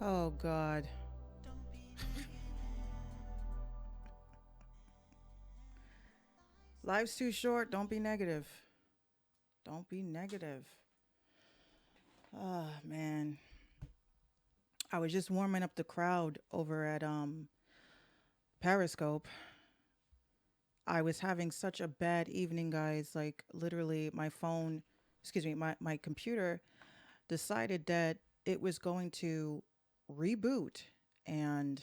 Oh, God. Life's too short. Don't be negative. Don't be negative. Oh, man. I was just warming up the crowd over at Periscope. I was having such a bad evening, guys. Like, literally, my phone, excuse me, my computer decided that it was going to reboot and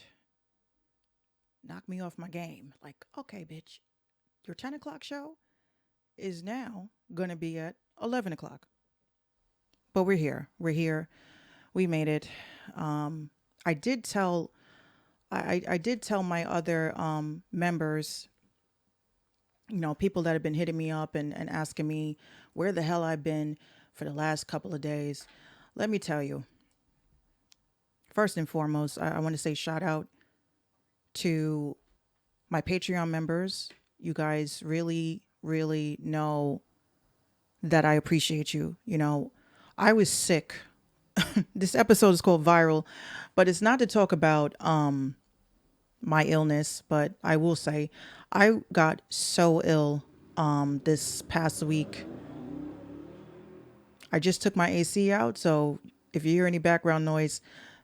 knock me off my game. Like, okay, bitch, your 10 o'clock show is now going to be at 11 o'clock. But we're here. We're here. We made it. Um, I did tell I did tell my other members, people that have been hitting me up and asking me where the hell I've been for the last couple of days. Let me tell you, first and foremost, I want to say shout out to my Patreon members. You guys really, really know that I appreciate you. I was sick. This episode is called Viral, but it's not to talk about my illness, but I will say I got so ill this past week. I just took my AC out, so if you hear any background noise,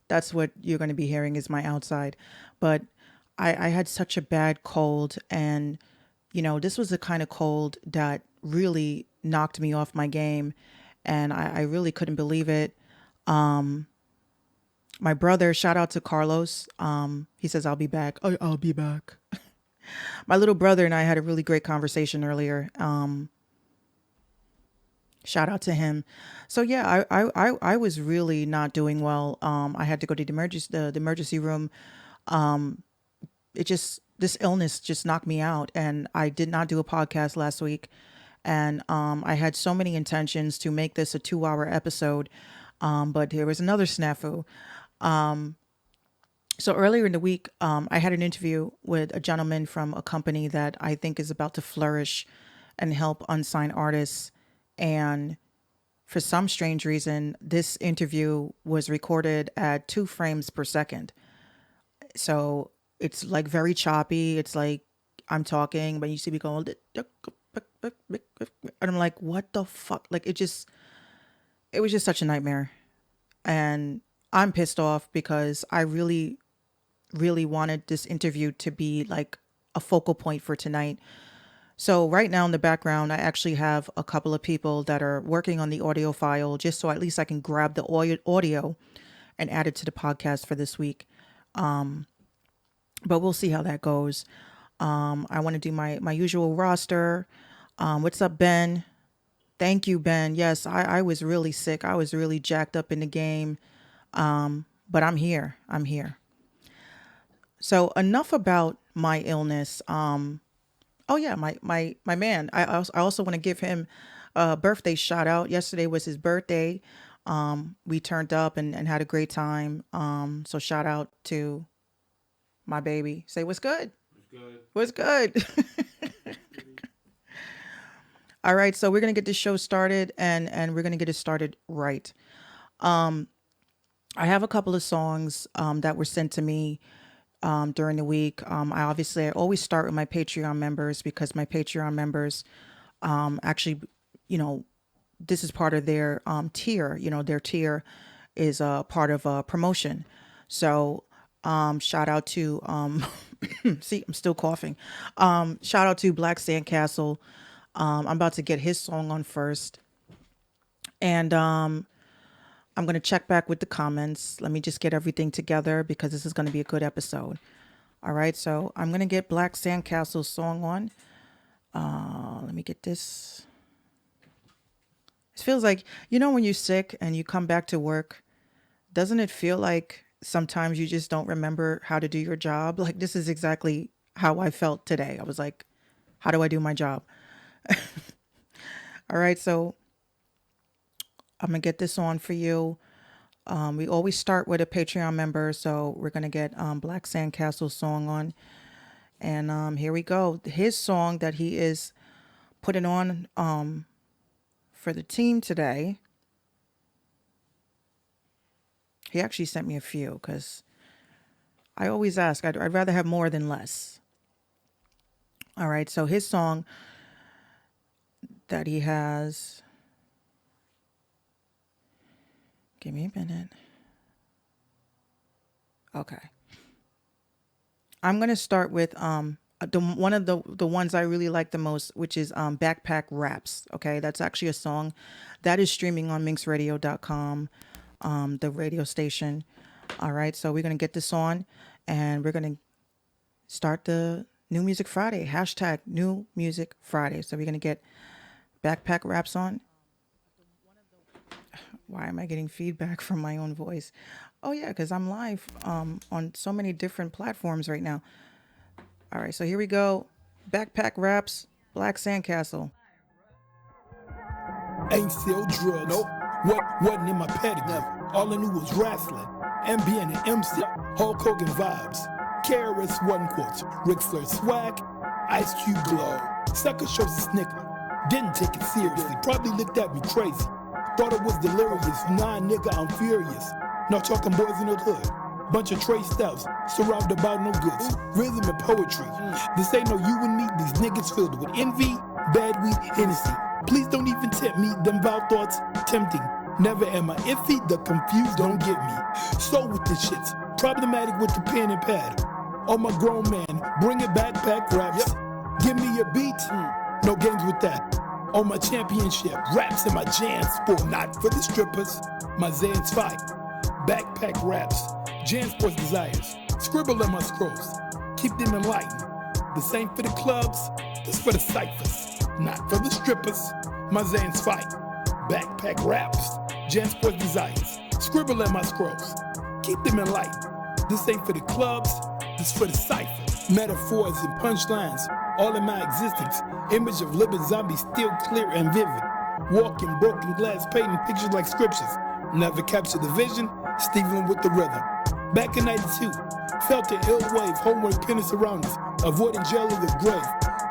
that's what you're going to be hearing is my outside. But I had such a bad cold, and this was the kind of cold that really knocked me off my game, and I really couldn't believe it. My brother, shout out to Carlos. He says I'll be back. I'll be back. My little brother and I had a really great conversation earlier. Shout out to him. So yeah, I was really not doing well. I had to go to the emergency room. This illness just knocked me out, and I did not do a podcast last week. And I had so many intentions to make this a 2-hour episode, but there was another snafu. So earlier in the week, I had an interview with a gentleman from a company that I think is about to flourish and help unsigned artists. And for some strange reason, this interview was recorded at 2 frames per second. So it's like very choppy. It's like I'm talking, but you see me going, and I'm like, what the fuck? Like it was just such a nightmare. And I'm pissed off because I really, really wanted this interview to be like a focal point for tonight. So right now in the background, I actually have a couple of people that are working on the audio file just so at least I can grab the audio and add it to the podcast for this week. But we'll see how that goes. I want to do my usual roster. What's up, Ben? Thank you, Ben. Yes, I was really sick. I was really jacked up in the game. But I'm here. I'm here. So enough about my illness. Oh yeah, my man. I also want to give him a birthday shout out. Yesterday was his birthday. We turned up and had a great time. So shout out to my baby. Say what's good. What's good? All right, so we're gonna get this show started and we're gonna get it started right. I have a couple of songs that were sent to me during the week. I always start with my Patreon members because my Patreon members actually, you know, this is part of their tier. Their tier is part of a promotion. So shout out to see, I'm still coughing. Shout out to Black Sandcastle. I'm about to get his song on first, and I'm gonna check back with the comments. Let me just get everything together because this is gonna be a good episode. All right, so I'm gonna get Black Sandcastle's song on. Let me get this. It feels like when you're sick and you come back to work, doesn't it feel like sometimes you just don't remember how to do your job? Like this is exactly how I felt today. I was like, how do I do my job? All right, so I'm gonna get this on for you. We always start with a Patreon member, so we're gonna get Black Sandcastle's song on, and here we go. His song that he is putting on for the team today. He actually sent me a few because I always ask, I'd rather have more than less. All right. So his song that he has, give me a minute. Okay. I'm gonna start with the one of the ones I really like the most, which is Backpack Raps. Okay, that's actually a song that is streaming on minxradio.com, the radio station. All right, so we're gonna get this on, and we're gonna start the New Music Friday hashtag New Music Friday. So we're gonna get Backpack Raps on. Why am I getting feedback from my own voice? Oh yeah, because I'm live on so many different platforms right now. All right, so here we go. Backpack Raps, Black Sandcastle. Ain't sell drugs. Nope. Wasn't in my pedigree. Never. All I knew was wrestling and being an MC. Hulk Hogan vibes. KRS One quotes. Ric Flair swag. Ice Cube glow. Sucker shows a snicker. Didn't take it seriously. Probably looked at me crazy. Thought it was delirious. Nah, nigga, I'm furious. Now talking boys in the hood. Bunch of Trey Styles, surrounded by no goods. Rhythm and poetry. This ain't no you and me. These niggas filled with envy, bad weed, Hennessy. Please don't even tempt me. Them vile thoughts tempting. Never am I iffy. The confused don't get me. So with the shits, problematic with the pen and pad. On my grown man, bring it backpack raps. Yep. Give me a beat. No games with that. On my championship, raps in my jam sport, not for the strippers. My Zan's fight. Backpack raps. Jan Sports desires, scribble in my scrolls, keep them enlightened. This ain't for the clubs, this for the ciphers, not for the strippers. My Zan's fight, backpack raps, Jan Sports desires, scribble in my scrolls, keep them enlightened. This ain't for the clubs, this for the ciphers. Metaphors and punchlines, all in my existence. Image of living zombies still clear and vivid. Walking broken glass, painting pictures like scriptures. Never capture the vision, Stephen with the rhythm. Back in 92, felt the ill wave, homework penance around us, avoiding jail of the grave,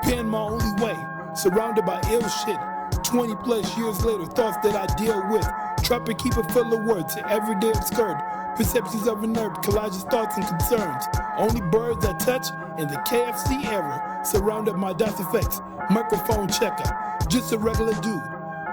pen my only way, surrounded by ill shit. 20 plus years later, thoughts that I deal with, try to keep it full of words, everyday obscured, perceptions of a nerve, collages, thoughts and concerns. Only birds I touch in the KFC era, surrounded by DOS effects, microphone checker, just a regular dude.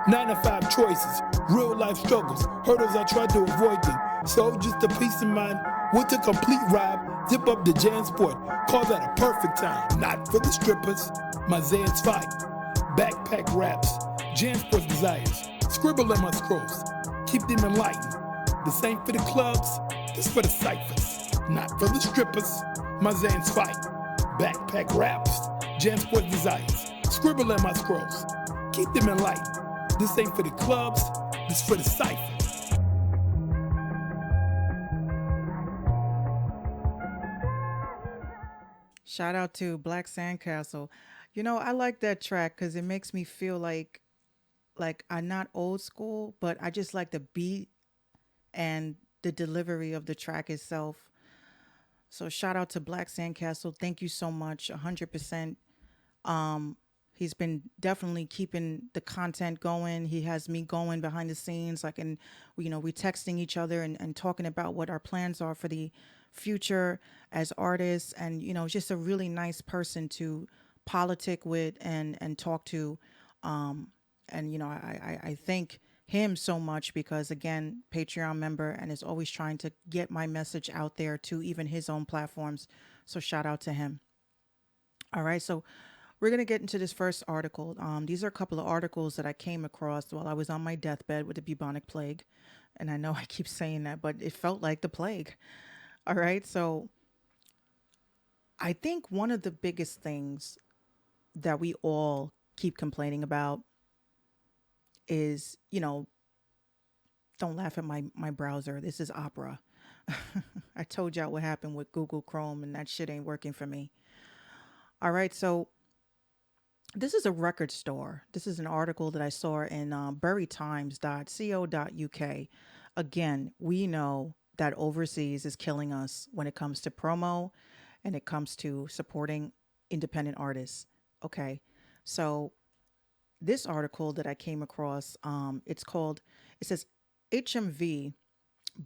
9 to 5 choices, real life struggles, hurdles I tried to avoid them. So just a peace of mind, with a complete ride, zip up the Jansport, call that a perfect time. Not for the strippers, my Zan's fight, backpack raps, Jansport's desires, scribble in my scrolls, keep them enlightened. This ain't for the clubs, this for the ciphers, not for the strippers, my Zan's fight, backpack raps, Jansport's desires, scribble in my scrolls, keep them enlightened. This ain't for the clubs, this for the ciphers. Shout out to Black Sandcastle. You know, I like that track because it makes me feel like I'm not old school, but I just like the beat and the delivery of the track itself. So shout out to Black Sandcastle. Thank you so much. 100%. He's been definitely keeping the content going. He has me going behind the scenes, like, and we texting each other and talking about what our plans are for the future as artists, and just a really nice person to politic with and talk to. And I thank him so much because, again, Patreon member, and is always trying to get my message out there to even his own platforms. So shout out to him. All right, so we're going to get into this first article. These are a couple of articles that I came across while I was on my deathbed with the bubonic plague. And I know I keep saying that, but it felt like the plague. All right. So I think one of the biggest things that we all keep complaining about is, don't laugh at my browser. This is Opera. I told y'all what happened with Google Chrome, and that shit ain't working for me. All right. So this is a record store. This is an article that I saw in burytimes.co.uk. Again, we know that overseas is killing us when it comes to promo and it comes to supporting independent artists. Okay. So this article that I came across, it says HMV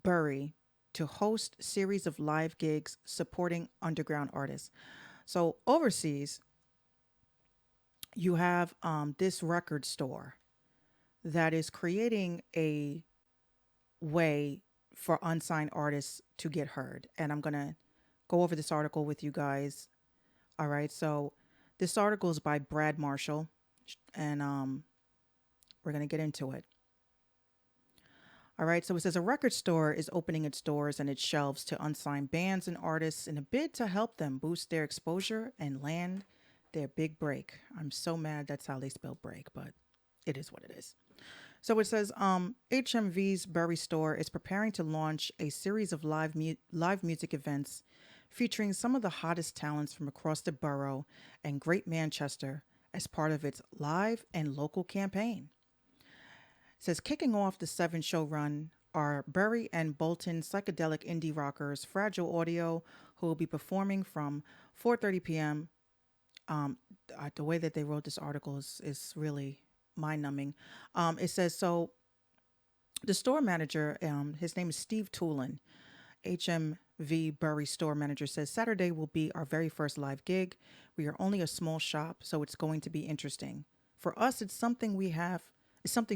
Bury to host series of live gigs supporting underground artists. So overseas, you have this record store that is creating a way for unsigned artists to get heard. And I'm going to go over this article with you guys. All right. So this article is by Brad Marshall, and we're going to get into it. All right. So it says a record store is opening its doors and its shelves to unsigned bands and artists in a bid to help them boost their exposure and land their big break. I'm so mad that's how they spell break, but it is what it is. So it says HMV's Berry Store is preparing to launch a series of live music events featuring some of the hottest talents from across the borough and Great Manchester as part of its live and local campaign. It says kicking off the 7 show run are Bury and Bolton psychedelic indie rockers Fragile Audio, who will be performing from 4:30 p.m. The way that they wrote this article is really mind numbing. It says so. The store manager, his name is Steve Toolin, HMV Bury store manager, says Saturday will be our very first live gig. We are only a small shop, so it's going to be interesting. For us, it's something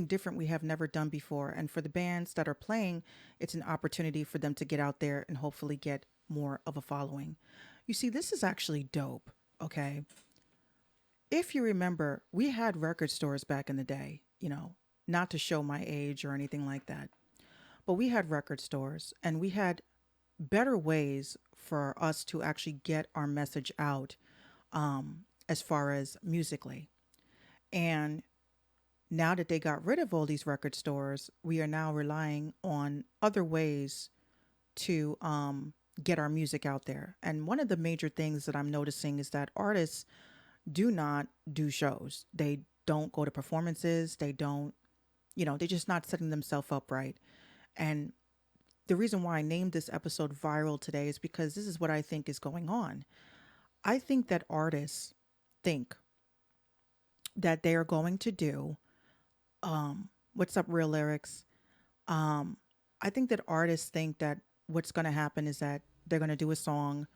different we have never done before. And for the bands that are playing, it's an opportunity for them to get out there and hopefully get more of a following. You see, this is actually dope, okay? If you remember, we had record stores back in the day, not to show my age or anything like that, but we had record stores and we had better ways for us to actually get our message out as far as musically. And now that they got rid of all these record stores, we are now relying on other ways to get our music out there. And one of the major things that I'm noticing is that artists do not do shows. They don't go to performances. They don't, they're just not setting themselves up right. And the reason why I named this episode Viral today is because this is what I think is going on. I think that artists think that they are going to do, what's up, Real Lyrics? I think that artists think that what's going to happen is that they're going to do a song,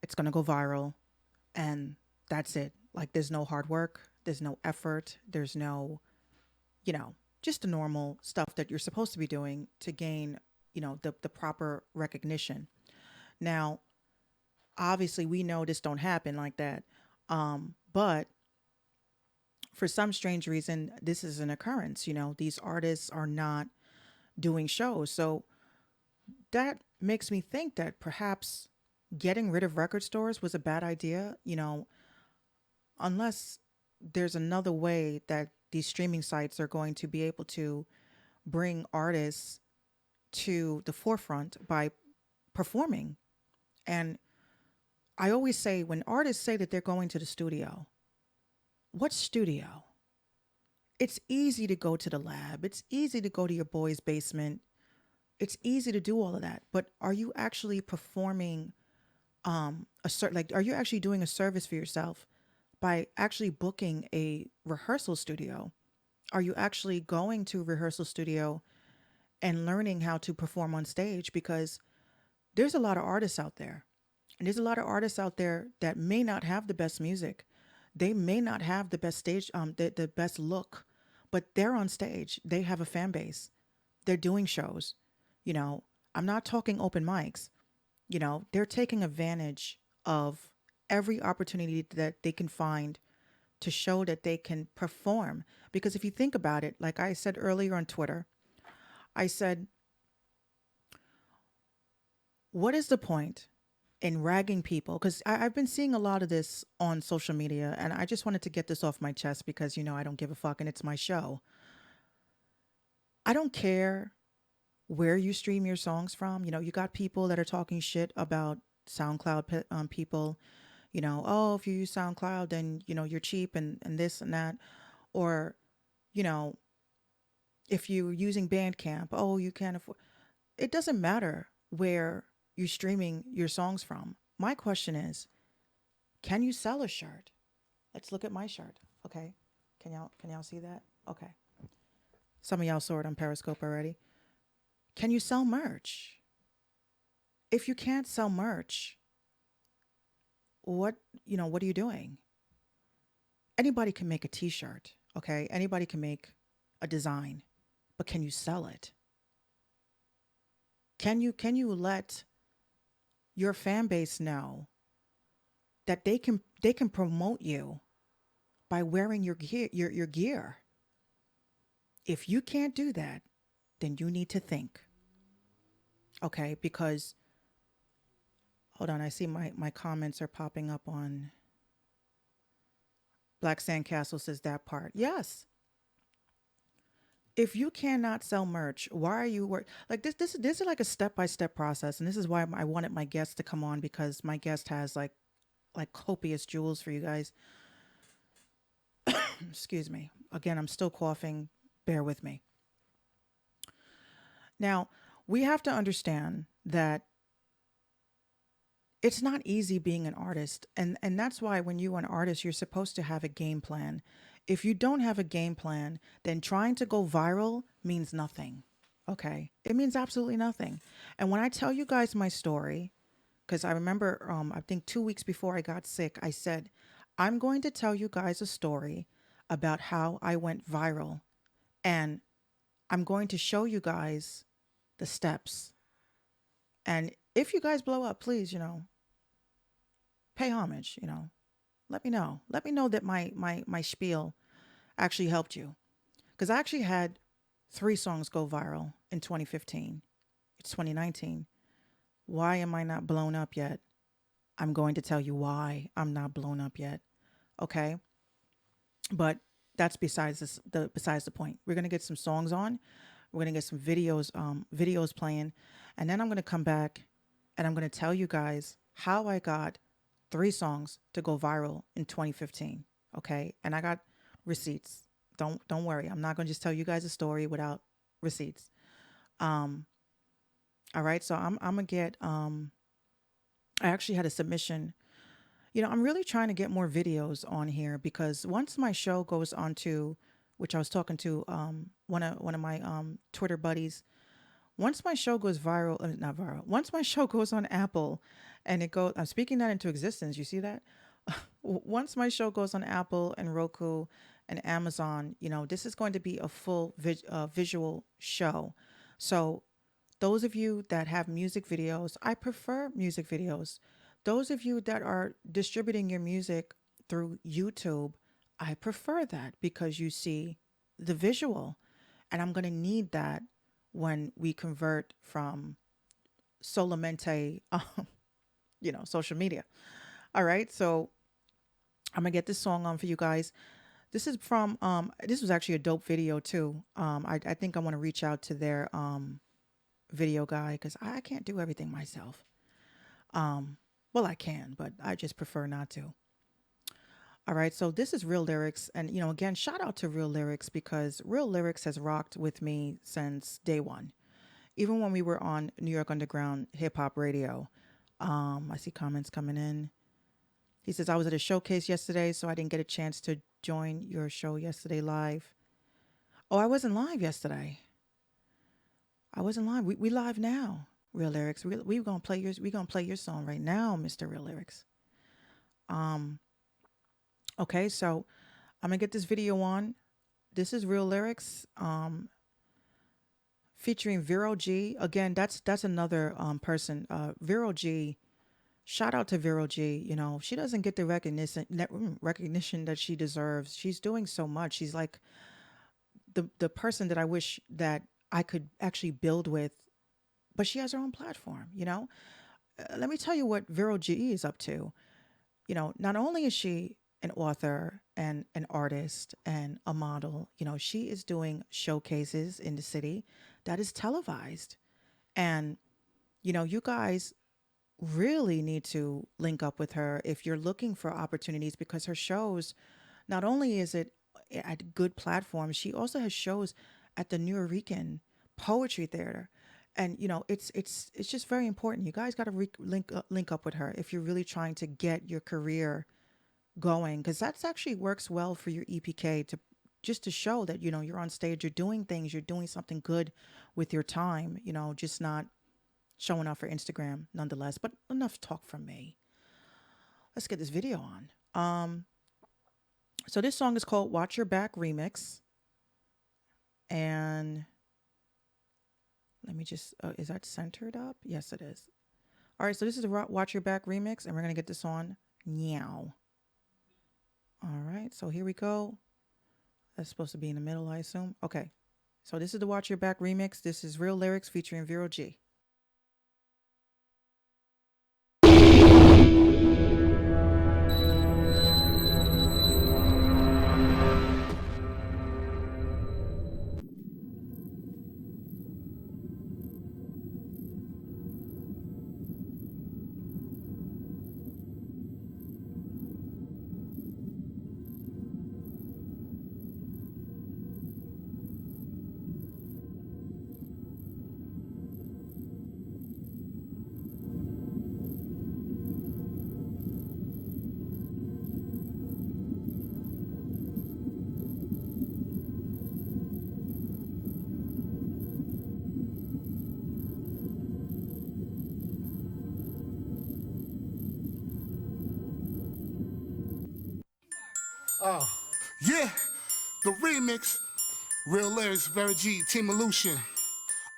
it's going to go viral, and that's it. Like, there's no hard work, there's no effort, there's no, just the normal stuff that you're supposed to be doing to gain, the proper recognition. Now, obviously, we know this don't happen like that. But for some strange reason, this is an occurrence. These artists are not doing shows. So that makes me think that perhaps getting rid of record stores was a bad idea, unless there's another way that these streaming sites are going to be able to bring artists to the forefront by performing. And I always say when artists say that they're going to the studio, what studio? It's easy to go to the lab. It's easy to go to your boy's basement. It's easy to do all of that. But are you actually performing are you actually doing a service for yourself by actually booking a rehearsal studio? Are you actually going to a rehearsal studio and learning how to perform on stage? Because there's a lot of artists out there. And there's a lot of artists out there that may not have the best music. They may not have the best stage, the best look, but they're on stage. They have a fan base. They're doing shows. I'm not talking open mics. They're taking advantage of every opportunity that they can find to show that they can perform. Because if you think about it, like I said earlier on Twitter, I said, what is the point in ragging people? Because I've been seeing a lot of this on social media, and I just wanted to get this off my chest because, I don't give a fuck and it's my show. I don't care where you stream your songs from. You got people that are talking shit about SoundCloud people. Oh, if you use SoundCloud, then, you're cheap and this and that. Or, you know, if you're using Bandcamp, oh, you can't afford. It doesn't matter where you're streaming your songs from. My question is, can you sell a shirt? Let's look at my shirt. Okay. Can y'all see that? Okay. Some of y'all saw it on Periscope already. Can you sell merch? If you can't sell merch, what, what are you doing? Anybody can make a t-shirt, okay? Anybody can make a design, but can you sell it? Can you let your fan base know that they can promote you by wearing your gear? If you can't do that, then you need to think, okay? Because hold on, I see my comments are popping up on Black Sandcastle says that part. Yes. If you cannot sell merch, why are you like this is like a step-by-step process, and this is why I wanted my guest to come on, because my guest has like copious jewels for you guys. Excuse me. Again, I'm still coughing. Bear with me. Now, we have to understand that it's not easy being an artist, and that's why when you're an artist you're supposed to have a game plan. If you don't have a game plan, then trying to go viral means nothing. Okay, it means absolutely nothing. And when I tell you guys my story, because I remember, I think 2 weeks before I got sick, I said I'm going to tell you guys a story about how I went viral, and I'm going to show you guys the steps. And if you guys blow up, please, pay homage, let me know. Let me know that my spiel actually helped you. Because I actually had 3 songs go viral in 2015. It's 2019. Why am I not blown up yet? I'm going to tell you why I'm not blown up yet. Okay? But that's besides the point. We're gonna get some songs on. We're gonna get some videos playing, and then I'm gonna come back and I'm gonna tell you guys how I got 3 songs to go viral in 2015. Okay, and I got receipts. Don't worry. I'm not gonna just tell you guys a story without receipts. Um, all right. So I'm gonna get. I actually had a submission. I'm really trying to get more videos on here, because once my show goes on to, which I was talking to one of my Twitter buddies. Once my show goes viral, not viral. Once my show goes on Apple, and it goes, I'm speaking that into existence. You see that? Once my show goes on Apple and Roku and Amazon, this is going to be a full visual show. So those of you that have music videos, I prefer music videos. Those of you that are distributing your music through YouTube, I prefer that, because you see the visual. And I'm going to need that when we convert from solamente, social media. All right. So I'm going to get this song on for you guys. This is from, this was actually a dope video too. I think I want to reach out to their video guy, because I can't do everything myself. Well, I can, but I just prefer not to. All right, so this is Real Lyrics. And, again, shout out to Real Lyrics, because Real Lyrics has rocked with me since day one. Even when we were on New York Underground Hip Hop Radio. I see comments coming in. He says, I was at a showcase yesterday, so I didn't get a chance to join your show yesterday live. Oh, I wasn't live yesterday. I wasn't live. We live now. Real Lyrics. We gonna play your song right now, Mr. Real Lyrics. Um, okay, so I'm gonna get this video on. This is Real Lyrics, featuring Vero G. Again, that's another person. Vero G. Shout out to Vero G. She doesn't get the recognition that she deserves. She's doing so much. She's like the person that I wish that I could actually build with, but she has her own platform. Let me tell you what Vero G is up to. Not only is she an author and an artist and a model, she is doing showcases in the city that is televised. And, you guys really need to link up with her if you're looking for opportunities, because her shows, not only is it at good platforms, she also has shows at the New Eurekan Poetry Theater. And it's just very important. You guys got to link up with her if you're really trying to get your career going, because that's actually works well for your EPK, to just to show that you're on stage, you're doing things, you're doing something good with your time, just not showing off for Instagram nonetheless. But enough talk from me. Let's get this video on. So this song is called Watch Your Back Remix. And let me just, is that centered up? Yes, it is. All right, so this is the Watch Your Back remix, and we're going to get this on now. All right, so here we go. That's supposed to be in the middle, I assume. Okay, so this is the Watch Your Back remix. This is Real Lyrics featuring Vero G. Yeah, the remix. Real lyrics, Vera G, Team Illusion.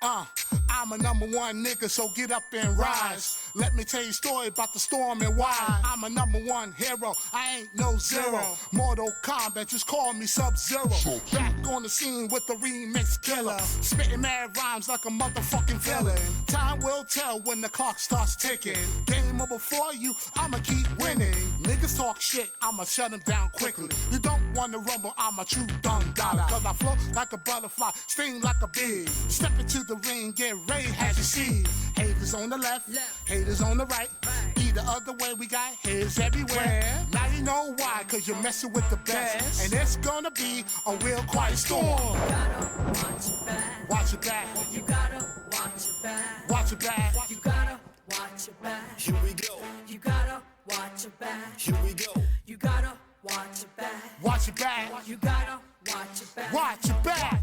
I'm a #1 nigga, so get up and rise. Let me tell you a story about the storm and why. I'm a #1 hero, I ain't no zero. Mortal Kombat, just call me Sub-Zero. Back on the scene with the remix killer. Spitting mad rhymes like a motherfucking villain. Time will tell when the clock starts ticking. Game over for you, I'ma keep winning. Niggas talk shit, I'ma shut them down quickly. You don't wanna rumble, I'm a true dumb dollar. Cause I float like a butterfly, sting like a bee. Step into the ring, get ready, as you see. Haters on the left, haters on the right. Either other way, we got haters everywhere. Now you know why, cause you're messing with the best. And it's gonna be a real quiet storm. You gotta watch your back. Watch your back. You gotta watch your back. Watch your back. You gotta watch your back. Here we go. You gotta watch your back. Here we go. You gotta watch your back. Watch your back. You gotta watch your back. Watch your back.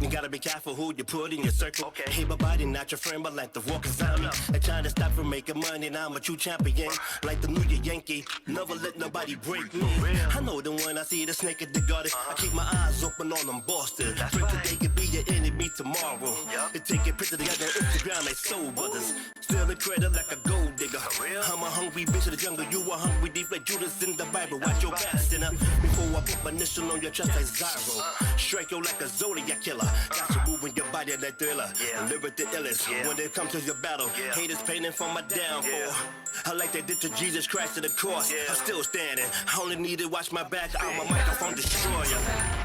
You gotta be careful who you put in your circle. Okay. Hey, my body not your friend, but like the walk inside me. They're trying to stop from making money, now I'm a true champion. Like the New Year Yankee, never let nobody break me. I know the one I see, the snake at the garden. I keep my eyes open on them bosses. Pray today could be your enemy tomorrow. They take a picture together on Instagram like soul brothers. Still a credit like a gold digger. I'm a hungry bitch of the jungle, you a hungry thief like Judas in the Bible. Watch your back, sinner. Before I put my initial on your chest like Zyro. Strike you like a Zodiac killer. Got you moving your body like Thriller. Lyric the illest. When it comes to your battle, haters painting for my downfall. I like that did to Jesus Christ to the cross. I'm still standing. I only need to watch my back. I'm a microphone destroyer.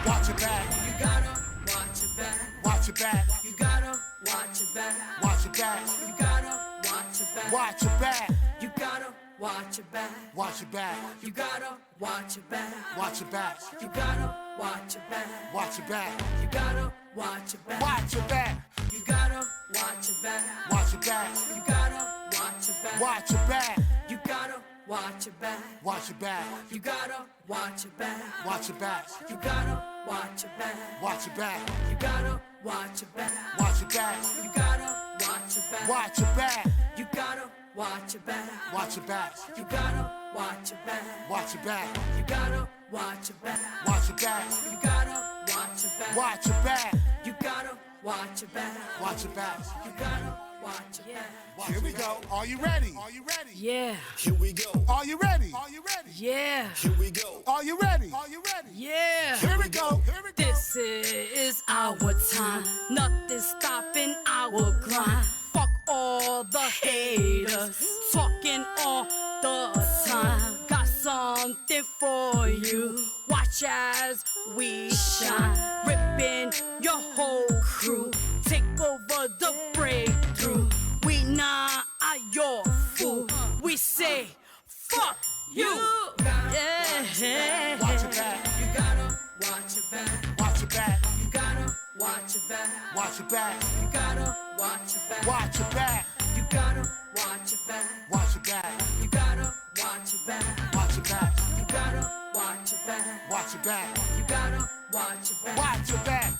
Watch your back. You gotta watch your back. Watch your back. You gotta watch your back. Watch your back. You gotta watch your back. Watch your back. You gotta watch your back. Watch your back. You gotta watch your back. Watch your back. You gotta watch your back. Watch your back. You gotta watch your back. Watch your back. You gotta watch your back. Watch your back. You gotta watch your back. Watch your back. You gotta watch your back. Watch your back. You gotta watch your back. Watch your back. You gotta watch your back. Watch your back. You gotta watch your back. Watch your back. You gotta watch your back. Watch your back. You gotta watch your back. Watch your back. You gotta watch your back. Watch your back. You gotta watch your back. Watch your back. You gotta watch your back. Watch your back. You gotta watch your back. Watch your back. You gotta watch your back. Here we go. Are you ready? Are you ready? Yeah, Here we go. Are you ready? Are you ready? yeah, Here we go. Are you ready? Are you ready? yeah. Here we go. Here we go. This is our time. Nothing stopping our grind. Fuck all the haters talking all the time. Got something for you. Watch as we shine. Ripping your whole crew. Take over the breakthrough. We not your fool. We say fuck you. Yeah. Watch your back. You gotta watch your back. Watch your back. You gotta watch your back. Watch your back. You gotta watch your back. Watch your back. You gotta watch your back. Watch your back. You gotta watch your back. Watch your back. You gotta watch your back. Watch your back. You gotta watch your back. Watch your back.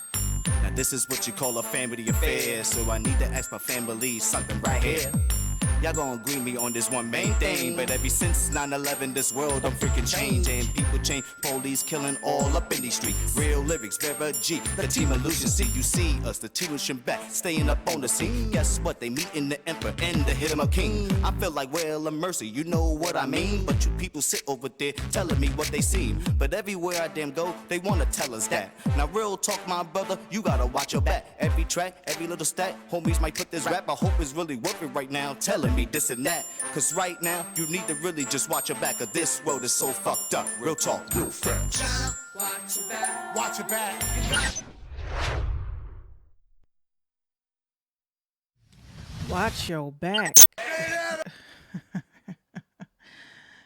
Now This is what you call a family affair, so I need to ask my family something right here. Y'all gon' agree me on this one main thing, but ever since 9/11, this world I'm freaking changing. People change, police killing all up in these streets. Real lyrics, Vera G, the team illusion. See, you see us, the tuition back, staying up on the scene. Guess what? They meeting the emperor and the hit 'em up king. I feel like well of mercy, you know what I mean. But you people sit over there telling me what they seen. But everywhere I damn go, they wanna tell us that. Now real talk, my brother, you gotta watch your back. Every track, every little stat, homies might put this rap. I hope it's really working right now, telling me this and that. Cause right now, you need to really just watch your back. Cause this world is so fucked up. Real talk, real facts. Watch your back. Watch your back. Watch your back.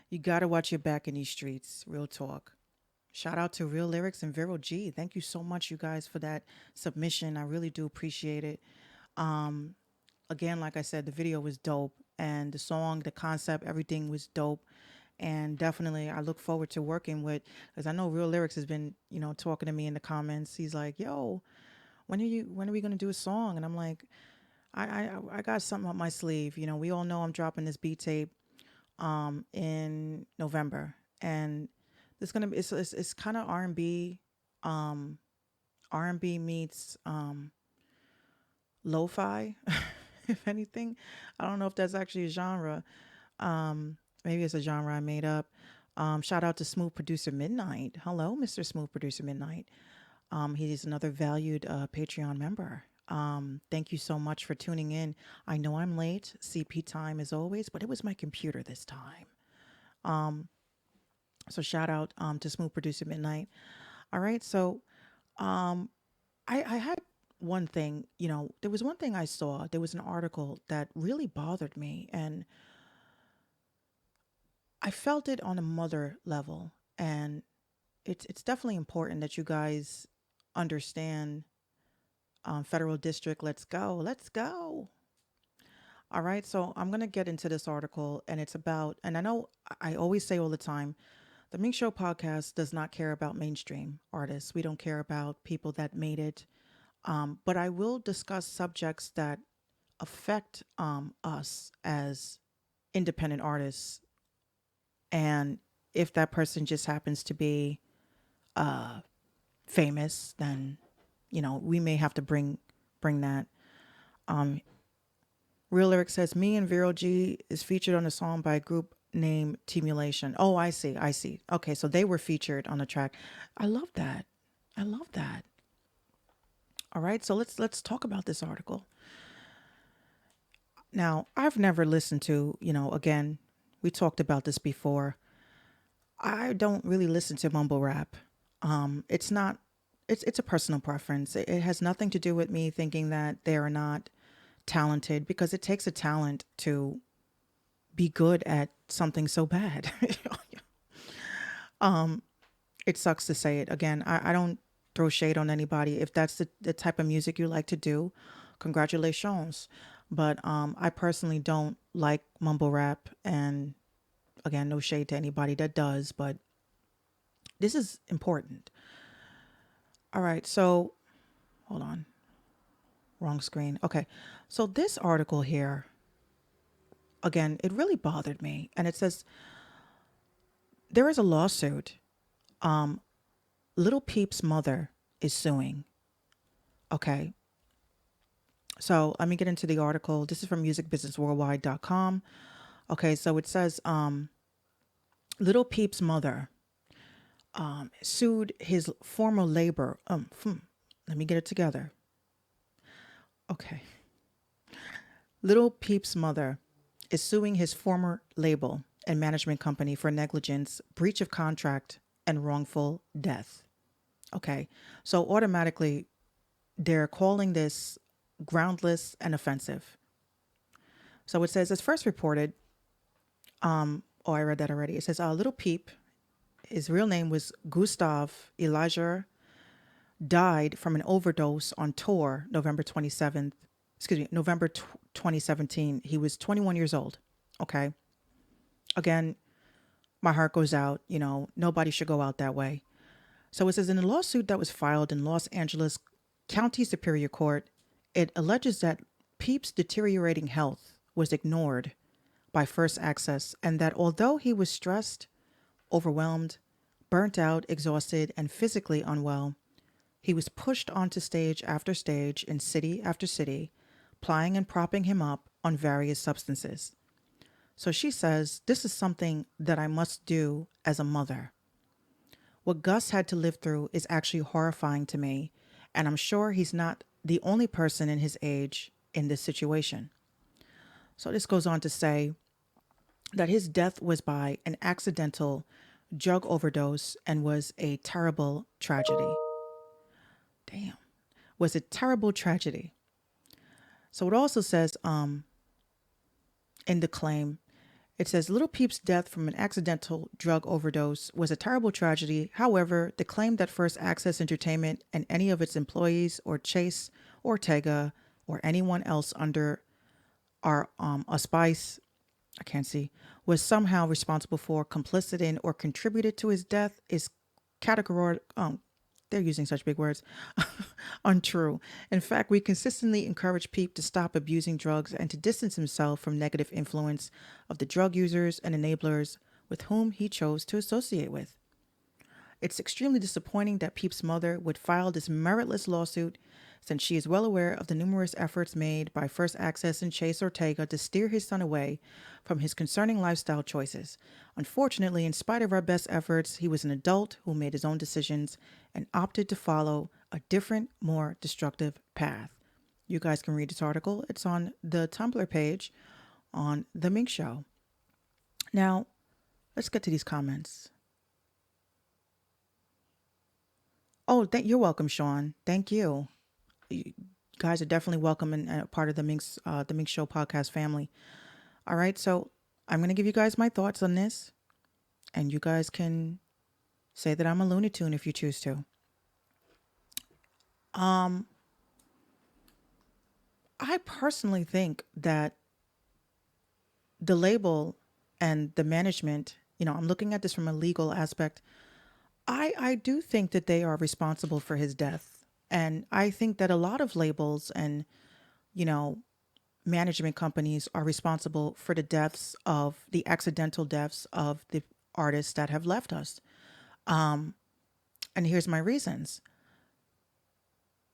You gotta watch your back in these streets. Real talk. Shout out to Real Lyrics and Vero G. Thank you so much, you guys, for that submission. I really do appreciate it. Again, like I said, the video was dope, and the song, the concept, everything was dope. And definitely, I look forward to working with, because I know Real Lyrics has been, talking to me in the comments. He's like, "Yo, when are we gonna do a song?" And I'm like, I got something up my sleeve. We all know I'm dropping this beat tape in November, and it's gonna be it's kind of R&B, R&B meets lo-fi, if anything. I don't know if that's actually a genre. Maybe it's a genre I made up. Shout out to Smooth Producer Midnight. Hello, Mr. Smooth Producer Midnight. He's another valued Patreon member. Thank you so much for tuning in. I know I'm late, CP time as always, but it was my computer this time. So shout out to Smooth Producer Midnight. All right, so I had one thing, there was one thing I saw. There was an article that really bothered me, and I felt it on a mother level, and it's definitely important that you guys understand. Federal district, let's go, let's go. All right, so I'm gonna get into this article, and it's about, and I know I always say all the time, the Minx Show podcast does not care about mainstream artists. We don't care about people that made it, but I will discuss subjects that affect us as independent artists, and if that person just happens to be famous, then we may have to bring that. Real Lyric says, me and Vero G is featured on a song by a group named Timulation. Oh, I see. Okay, so they were featured on the track. I love that. All right, so let's talk about this article. Now, I've never listened to, again, we talked about this before. I don't really listen to mumble rap. It's not, it's a personal preference. It has nothing to do with me thinking that they are not talented, because it takes a talent to be good at something so bad. It sucks to say it. Again, I don't throw shade on anybody. If that's the type of music you like to do, congratulations. But I personally don't like mumble rap, and again, no shade to anybody that does, but this is important. All right, so hold on. Wrong screen. Okay, so this article here, again, it really bothered me. And it says, there is a lawsuit. Little Peep's mother is suing. Okay. So let me get into the article. This is from musicbusinessworldwide.com. Okay, so it says, Little Peep's mother sued his former labor. Let me get it together. Okay. Little Peep's mother is suing his former label and management company for negligence, breach of contract, and wrongful death. Okay. So automatically, they're calling this groundless and offensive. So it says, as first reported, I read that already. It says, Little Peep, his real name was Gustav Elijah, died from an overdose on tour November 2017. He was 21 years old. Okay. Again, my heart goes out. Nobody should go out that way. So it says, in a lawsuit that was filed in Los Angeles County Superior Court, it alleges that Peep's deteriorating health was ignored by First Access, and that although he was stressed, overwhelmed, burnt out, exhausted, and physically unwell, he was pushed onto stage after stage in city after city, plying and propping him up on various substances. So she says, "This is something that I must do as a mother. What Gus had to live through is actually horrifying to me, and I'm sure he's not the only person in his age in this situation." So this goes on to say that his death was by an accidental drug overdose and was a terrible tragedy. Damn. Was a terrible tragedy. So it also says in the claim, it says Little Peep's death from an accidental drug overdose was a terrible tragedy. However, the claim that First Access Entertainment and any of its employees or Chase Ortega or anyone else under our a spice, I can't see, was somehow responsible for, complicit in, or contributed to his death is categorical. They're using such big words. Untrue. In fact, we consistently encourage Peep to stop abusing drugs and to distance himself from negative influence of the drug users and enablers with whom he chose to associate with. It's extremely disappointing that Peep's mother would file this meritless lawsuit, since she is well aware of the numerous efforts made by First Access and Chase Ortega to steer his son away from his concerning lifestyle choices. Unfortunately, in spite of our best efforts, he was an adult who made his own decisions and opted to follow a different, more destructive path. You guys can read this article. It's on the Tumblr page on The Minx Show. Now, let's get to these comments. Oh, you're welcome, Sean. Thank you. You guys are definitely welcome and part of the Minx Show podcast family. All right, so I'm going to give you guys my thoughts on this, and you guys can say that I'm a Looney Tune if you choose to. I personally think that the label and the management, I'm looking at this from a legal aspect. I do think that they are responsible for his death. And I think that a lot of labels and, management companies are responsible for the accidental deaths of the artists that have left us. And here's my reasons.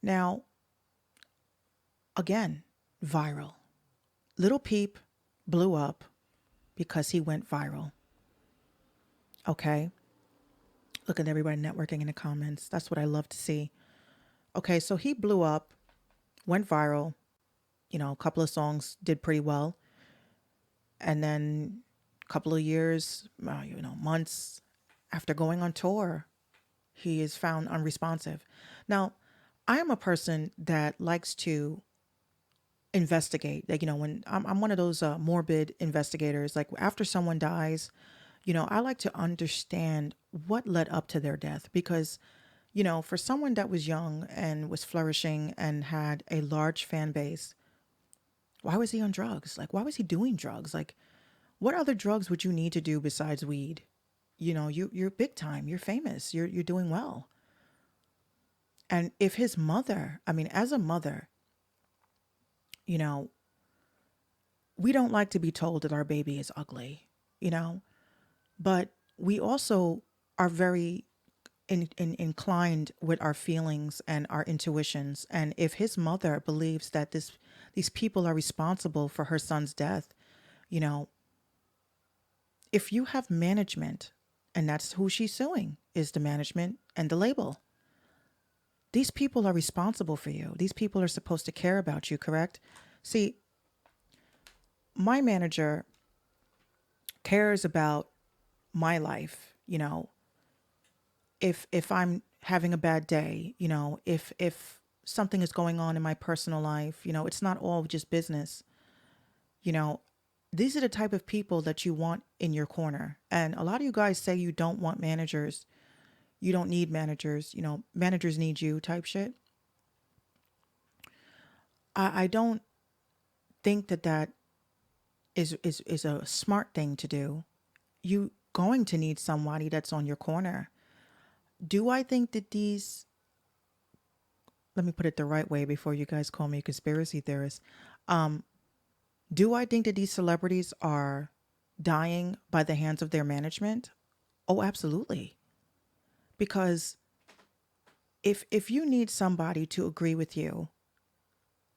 Now, again, viral. Little Peep blew up because he went viral. Okay. Look at everybody networking in the comments. That's what I love to see. Okay, so he blew up, went viral. A couple of songs did pretty well. And then a couple of years, months after going on tour, he is found unresponsive. Now, I am a person that likes to investigate. Like, when I'm one of those morbid investigators, like after someone dies, I like to understand what led up to their death because, for someone that was young and was flourishing and had a large fan base, why was he on drugs? Like, why was he doing drugs? Like, what other drugs would you need to do besides weed? You're big time. You're famous. You're doing well. And if his mother, as a mother, we don't like to be told that our baby is ugly, but we also are very inclined with our feelings and our intuitions. And if his mother believes that these people are responsible for her son's death, if you have management, and that's who she's suing, is the management and the label. These people are responsible for you. These people are supposed to care about you, correct? See, my manager cares about my life, if I'm having a bad day, if something is going on in my personal life, it's not all just business. These are the type of people that you want in your corner. And a lot of you guys say you don't want managers. You don't need managers, managers need you type shit. I don't think that is a smart thing to do. You going to need somebody that's on your corner. Do I think that these, let me put it the right way before you guys call me a conspiracy theorist. Um, do I think that these celebrities are dying by the hands of their management? Oh, absolutely. Because if you need somebody to agree with you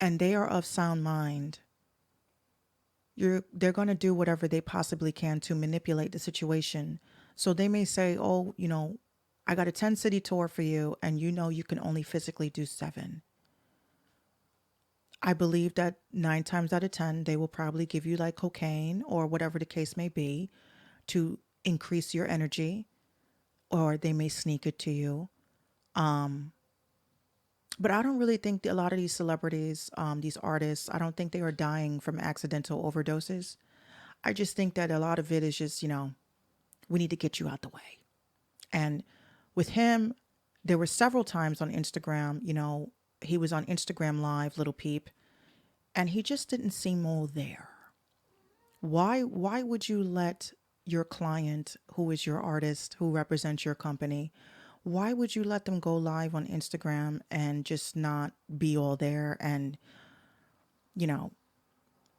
and they are of sound mind, they're going to do whatever they possibly can to manipulate the situation. So they may say, "Oh, I got a 10 city tour for you and you can only physically do 7." I believe that 9 times out of 10 they will probably give you like cocaine or whatever the case may be to increase your energy, or they may sneak it to you. Um but I don't really think a lot of these celebrities, these artists, I don't think they are dying from accidental overdoses. I just think that a lot of it is just, we need to get you out the way. And with him, there were several times on Instagram, he was on Instagram Live, Little Peep, and he just didn't seem all there. Why would you let your client, who is your artist, who represents your company, why would you let them go live on Instagram and just not be all there? And, you know,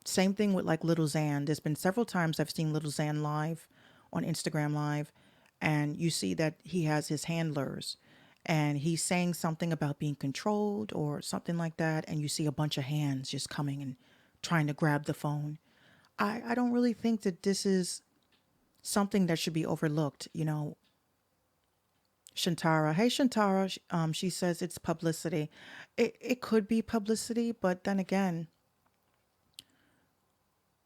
same thing with like Little Xan. There's been several times I've seen Little Xan live on Instagram Live, and you see that he has his handlers and he's saying something about being controlled or something like that. And you see a bunch of hands just coming and trying to grab the phone. I don't really think that this is something that should be overlooked. Shantara. Hey, Shantara. She says it's publicity. It could be publicity, but then again,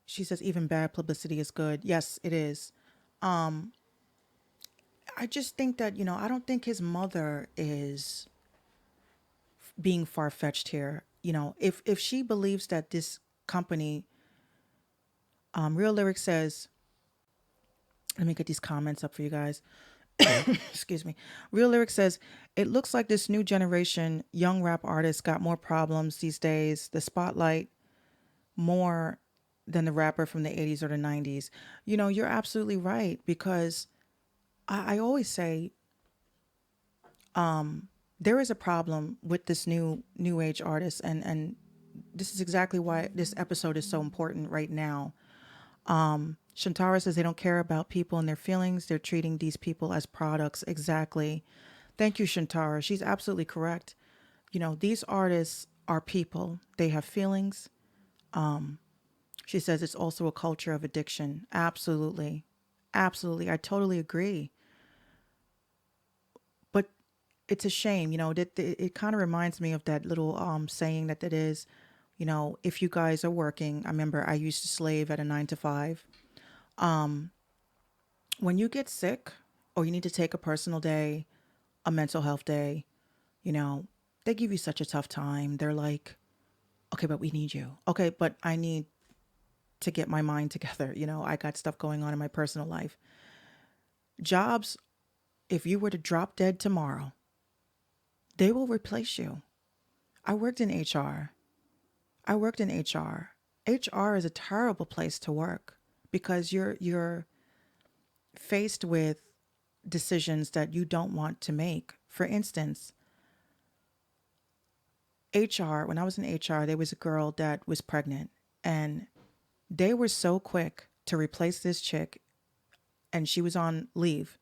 she says even bad publicity is good. Yes, it is. Um, I just think that, I don't think his mother is being far fetched here. If she believes that this company, Real Lyric says, let me get these comments up for you guys. Excuse me. Real Lyric says, it looks like this new generation young rap artists got more problems these days. The spotlight more than the rapper from the 80s or the 90s. You're absolutely right, because I always say there is a problem with this new age artist, and this is exactly why this episode is so important right now. Shantara says they don't care about people and their feelings. They're treating these people as products. Exactly. Thank you, Shantara. She's absolutely correct. These artists are people. They have feelings. She says it's also a culture of addiction. Absolutely. Absolutely. I totally agree. But it's a shame, that it kind of reminds me of that little saying that it is, if you guys are working. I remember I used to slave at a 9 to 5. When you get sick or you need to take a personal day, a mental health day, you know, they give you such a tough time. They're like, okay, but we need you. Okay, but I need to get my mind together. I got stuff going on in my personal life. Jobs, if you were to drop dead tomorrow, they will replace you. I worked in HR. I worked in HR. HR is a terrible place to work because you're faced with decisions that you don't want to make. For instance, HR, when I was in HR, there was a girl that was pregnant, and they were so quick to replace this chick, and she was on leave.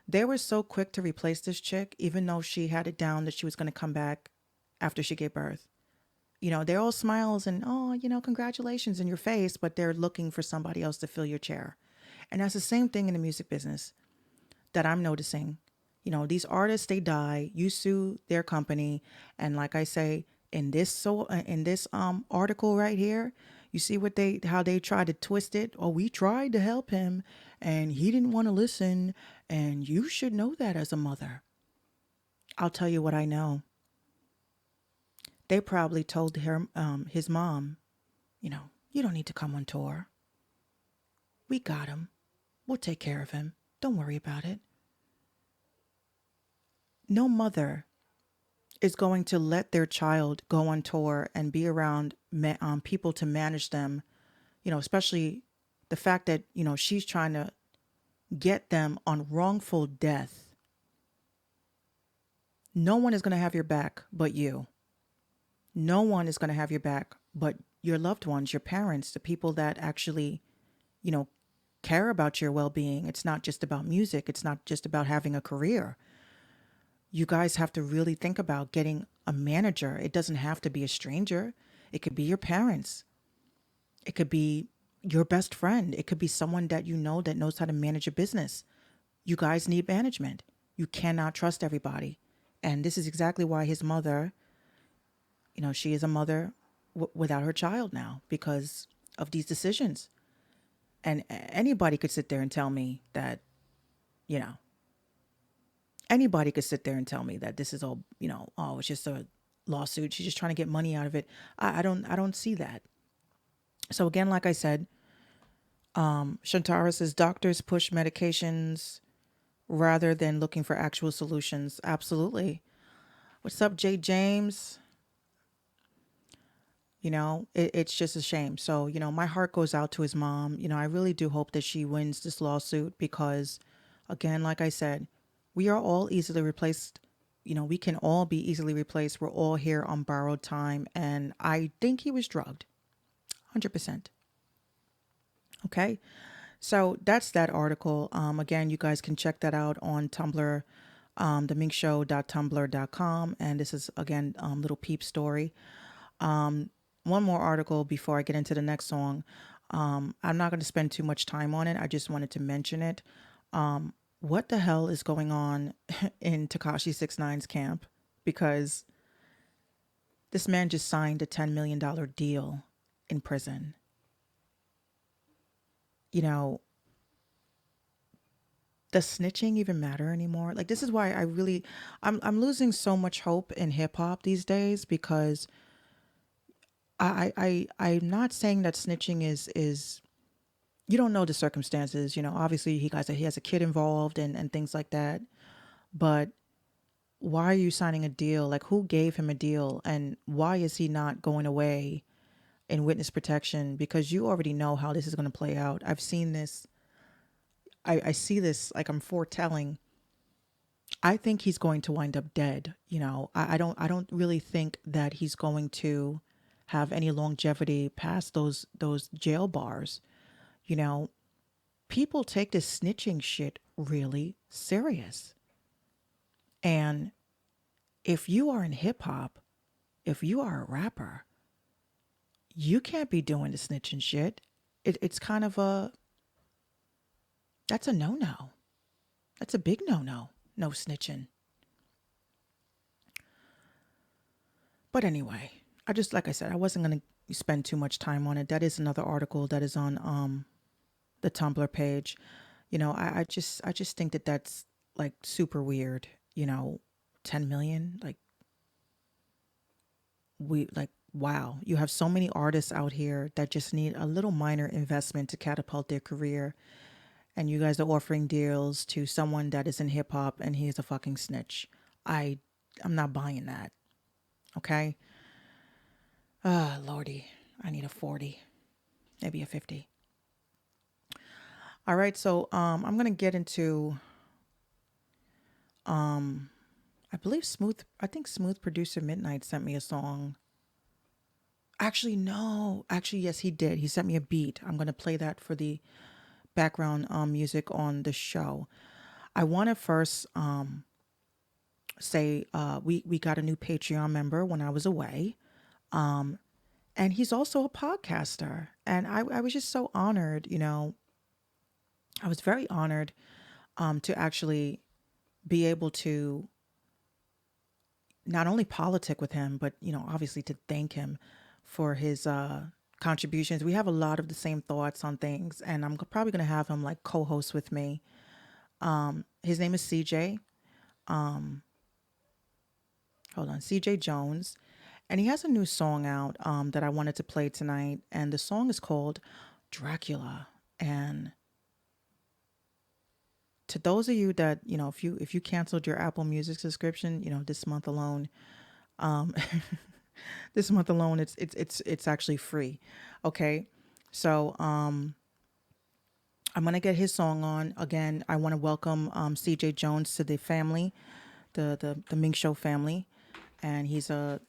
They were so quick to replace this chick, even though she had it down that she was going to come back after she gave birth. They're all smiles and, oh, congratulations in your face, but they're looking for somebody else to fill your chair. And that's the same thing in the music business that I'm noticing. These artists, they die, you sue their company. And like I say, in this article right here, you see how they try to twist it. Oh, we tried to help him and he didn't want to listen. And you should know that as a mother. I'll tell you what I know. They probably told his mom, you don't need to come on tour. We got him. We'll take care of him. Don't worry about it. No mother is going to let their child go on tour and be around people to manage them, especially the fact that, she's trying to get them on wrongful death. No one is going to have your back but you. No one is going to have your back but your loved ones, your parents, the people that actually, you know, care about your well being. It's not just about music, it's not just about having a career. You guys have to really think about getting a manager. It doesn't have to be a stranger, it could be your parents, it could be your best friend, it could be someone that you know that knows how to manage a business. You guys need management. You cannot trust everybody. And this is exactly why his mother, she is a mother without her child now because of these decisions. And anybody could sit there and tell me that, you know, anybody could sit there and tell me that this is all, oh, it's just a lawsuit. She's just trying to get money out of it. I don't see that. So again, like I said, Shantara says doctors push medications rather than looking for actual solutions. Absolutely. What's up, Jay James? It's just a shame. So, my heart goes out to his mom. I really do hope that she wins this lawsuit because, again, like I said, we are all easily replaced. We can all be easily replaced. We're all here on borrowed time. And I think he was drugged. 100%. Okay. So that's that article. Again, you guys can check that out on Tumblr, theminxshow.tumblr.com. And this is, again, Little Peep story. One more article before I get into the next song. I'm not going to spend too much time on it. I just wanted to mention it. What the hell is going on in Tekashi 6ix9ine's camp? Because this man just signed a $10 million deal in prison. Does snitching even matter anymore? Like, this is why I'm losing so much hope in hip hop these days because I'm not saying that snitching is you don't know the circumstances. Obviously he has a kid involved and things like that. But why are you signing a deal? Like, who gave him a deal, and why is he not going away in witness protection? Because you already know how this is going to play out. I've seen this. I see this, like I'm foretelling. I think he's going to wind up dead. I don't really think that he's going to have any longevity past those jail bars. People take this snitching shit really serious. And if you are in hip hop, if you are a rapper, you can't be doing the snitching shit. It's kind of that's a no-no. That's a big no-no. No snitching. But anyway, like I said, I wasn't going to spend too much time on it. That is another article that is on the Tumblr page. I just think that that's like super weird. 10 million, wow, you have so many artists out here that just need a little minor investment to catapult their career, and you guys are offering deals to someone that is in hip hop and he's a fucking snitch. I'm not buying that. Okay. Lordy, I need a 40, maybe a 50. All right, so I'm gonna get into I believe I think Smooth Producer Midnight sent me a song. Actually, no. Actually, yes, he did. He sent me a beat. I'm gonna play that for the background music on the show. I want to first say we got a new Patreon member when I was away. And he's also a podcaster. And I was just so honored, I was very honored to actually be able to not only politic with him, but, obviously to thank him for his contributions. We have a lot of the same thoughts on things, and I'm probably going to have him like co-host with me. His name is CJ. Hold on, CJ Jones. And he has a new song out that I wanted to play tonight. And the song is called Dracula. And to those of you that, if you canceled your Apple Music subscription, this month alone, this month alone, it's actually free. Okay. So I'm gonna get his song on. Again, I want to welcome CJ Jones to the family, the Minx Show family. And he's a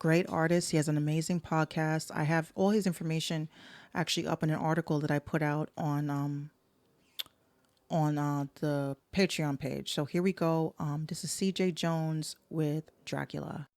great artist. He has an amazing podcast. I have all his information actually up in an article that I put out on the Patreon page. So here we go. This is CJ Jones with Dracula.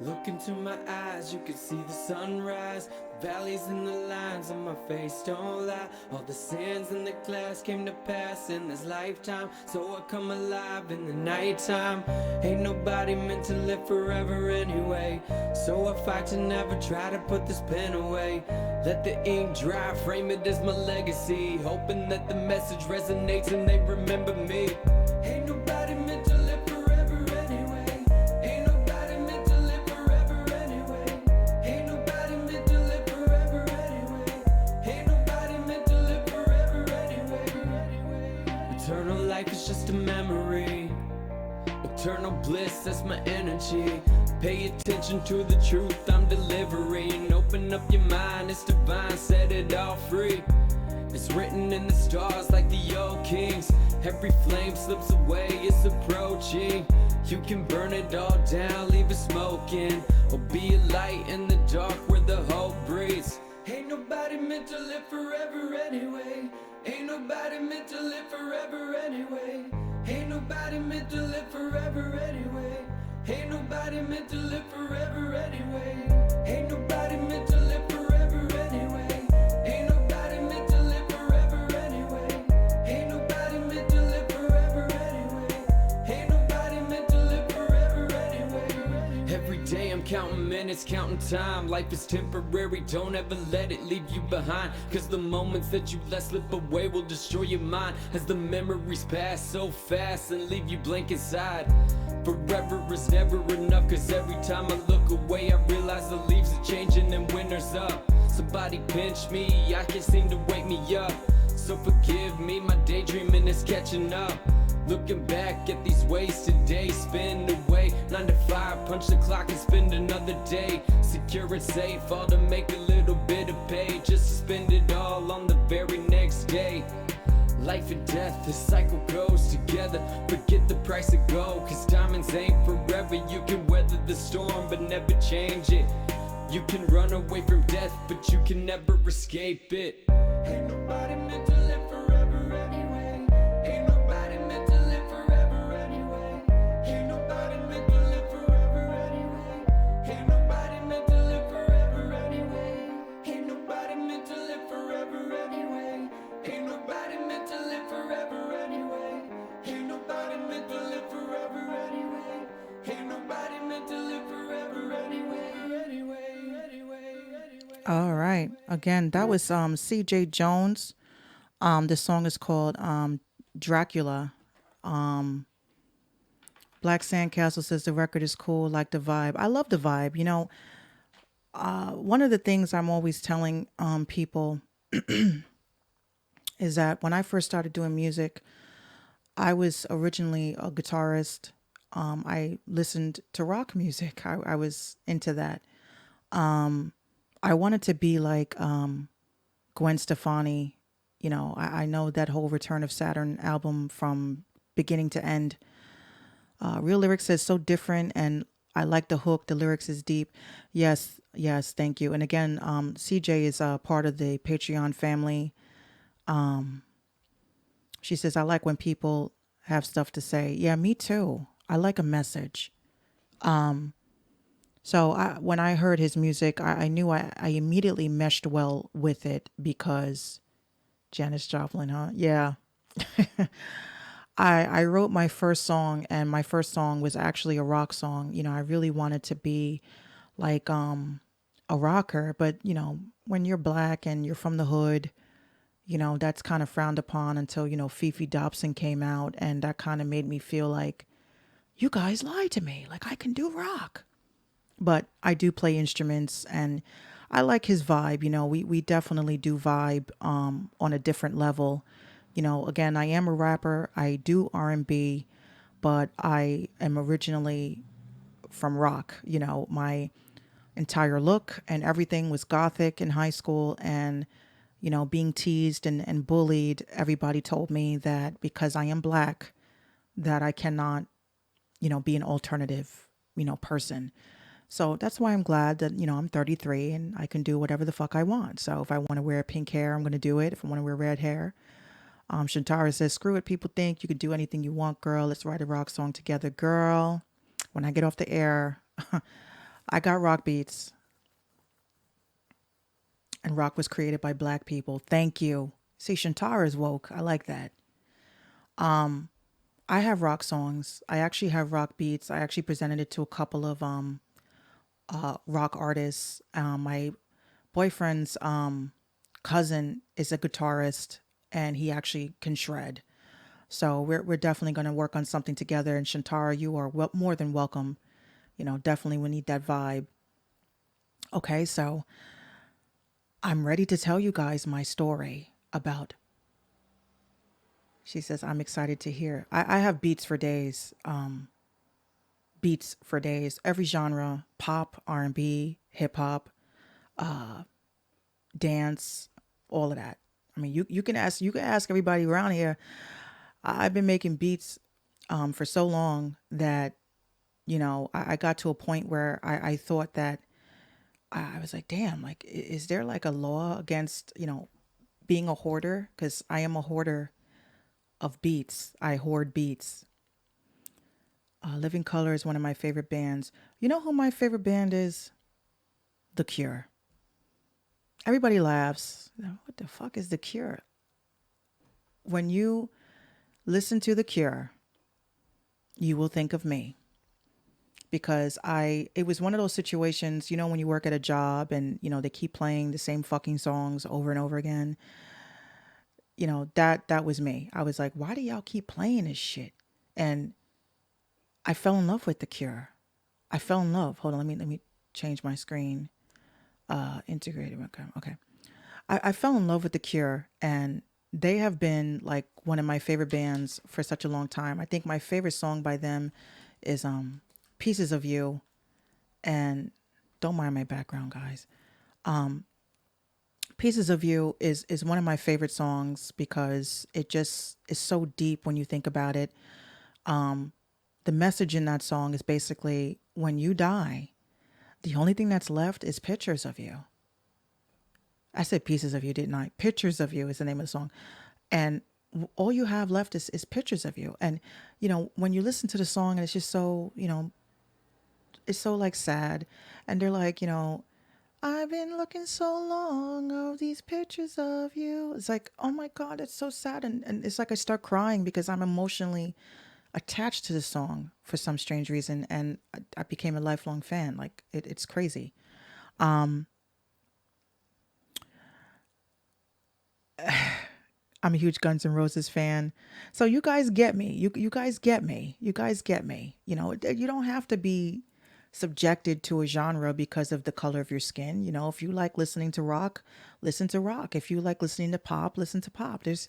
Look into my eyes, you can see the sunrise. Valleys and the lines on my face don't lie. All the sins in the glass came to pass in this lifetime. So I come alive in the nighttime. Ain't nobody meant to live forever anyway. So I fight to never try to put this pen away. Let the ink dry, frame it as my legacy. Hoping that the message resonates and they remember me. Ain't nobody meant to live forever anyway. Ain't nobody meant to live forever anyway. Ain't nobody meant to live forever anyway. Ain't nobody meant to live forever anyway. Eternal life is just a memory. Eternal bliss, that's my energy. Pay attention to the truth I'm delivering. Open up your mind, it's divine, set it all free. It's written in the stars like the old kings. Every flame slips away, it's approaching. You can burn it all down, leave it smoking. Or be a light in the dark where the hope breathes. Ain't nobody meant to live forever anyway. Ain't nobody meant to live forever anyway. Ain't nobody meant to live forever anyway. Ain't nobody meant to live forever anyway. Ain't nobody meant to live forever anyway. Ain't nobody meant to live forever anyway. Ain't nobody meant to live forever anyway. Ain't nobody meant to live forever anyway. Every day I'm counting minutes, counting time. Life is temporary, don't ever let it leave you behind. Cause the moments that you let slip away will destroy your mind. As the memories pass so fast and leave you blank inside. Forever is never enough, cause every time I look away I realize the leaves are changing and winter's up. Somebody pinch me, I can't seem to wake me up. So forgive me, my daydreaming is catching up. Looking back at these wasted days, spin away 9 to 5, punch the clock and spend another day. Secure and safe, all to make a little bit of pay. Just to spend it all on the very next day. Life and death, the cycle goes together. Forget the price of gold, cause diamonds ain't forever. You can weather the storm but never change it. You can run away from death but you can never escape it. Ain't nobody meant to live forever anyway. Ain't nobody meant to live forever anyway. Ain't nobody meant to live forever anyway. Ain't nobody meant to live forever anyway. Ain't nobody meant to live forever anyway. Ain't nobody meant to live forever anyway. Ain't nobody meant to live forever anyway. Ain't nobody meant to live forever anyway. All right. Again, that was CJ Jones. The song is called Dracula. Black Sandcastle says the record is cool, like the vibe. I love the vibe. You know, one of the things I'm always telling people is that when I first started doing music, I was originally a guitarist. I listened to rock music. I was into that. I wanted to be like Gwen Stefani. You know, I know that whole Return of Saturn album from beginning to end. Real Lyrics says so different, and I like the hook. The lyrics is deep. Yes, yes, thank you. And again, CJ is part of the Patreon family. She says, I like when people have stuff to say. Yeah, me too. I like a message. So when I heard his music, I knew I immediately meshed well with it because Janis Joplin, huh? Yeah. I wrote my first song, and my first song was actually a rock song. You know, I really wanted to be like a rocker, but you know, when you're black and you're from the hood, you know, that's kind of frowned upon until, you know, Fifi Dobson came out, and that kind of made me feel like you guys lied to me. Like I can do rock. But I do play instruments, and I like his vibe. You know, we definitely do vibe on a different level. You know, again, I am a rapper. I do R&B, but I am originally from rock. You know, my entire look, and everything was gothic in high school. And, being teased and bullied, everybody told me that because I am black, that I cannot, be an alternative, person. So that's why I'm glad that, I'm 33 and I can do whatever the fuck I want. So if I want to wear pink hair, I'm going to do it. If I want to wear red hair, Shantara says, screw it. People think you can do anything you want, girl. Let's write a rock song together, girl. When I get off the air, I got rock beats, and rock was created by black people. Thank you. See, Shantara is woke. I like that. I have rock songs. I actually have rock beats. I actually presented it to a couple of rock artists. My boyfriend's cousin is a guitarist, and he actually can shred. So we're definitely going to work on something together. And Shantara, you are more than welcome. Definitely we need that vibe. Okay, so I'm ready to tell you guys my story about. She says, I'm excited to hear. I have beats for days. Beats for days. Every genre: pop, R&B, hip hop, dance, all of that. I mean, you can ask everybody around here. I've been making beats for so long that I got to a point where I thought that I was like, damn, like, is there like a law against being a hoarder? Because I am a hoarder of beats. I hoard beats. Living Color is one of my favorite bands. You know who my favorite band is? The Cure. Everybody laughs. What the fuck is The Cure? When you listen to The Cure, you will think of me. Because it was one of those situations, when you work at a job and, they keep playing the same fucking songs over and over again. That was me. I was like, why do y'all keep playing this shit? And I fell in love with The Cure. I fell in love. Hold on, let me change my screen. Integrated. Okay. I fell in love with The Cure, and they have been like one of my favorite bands for such a long time. I think my favorite song by them is Pieces of You, and don't mind my background, guys. Pieces of You is one of my favorite songs because it just is so deep when you think about it. The message in that song is basically, when you die, the only thing that's left is pictures of you. I said Pieces of You, didn't I? Pictures of You is the name of the song. And all you have left is pictures of you. And, when you listen to the song, and it's just so, it's so like sad. And they're like, I've been looking so long of these pictures of you. It's like, oh my God, it's so sad. And it's like I start crying because I'm emotionally attached to the song for some strange reason. And I became a lifelong fan. Like, it's crazy. I'm a huge Guns N' Roses fan. So you guys get me. You guys get me. You guys get me. You don't have to be subjected to a genre because of the color of your skin. If you like listening to rock, listen to rock. If you like listening to pop, listen to pop. There's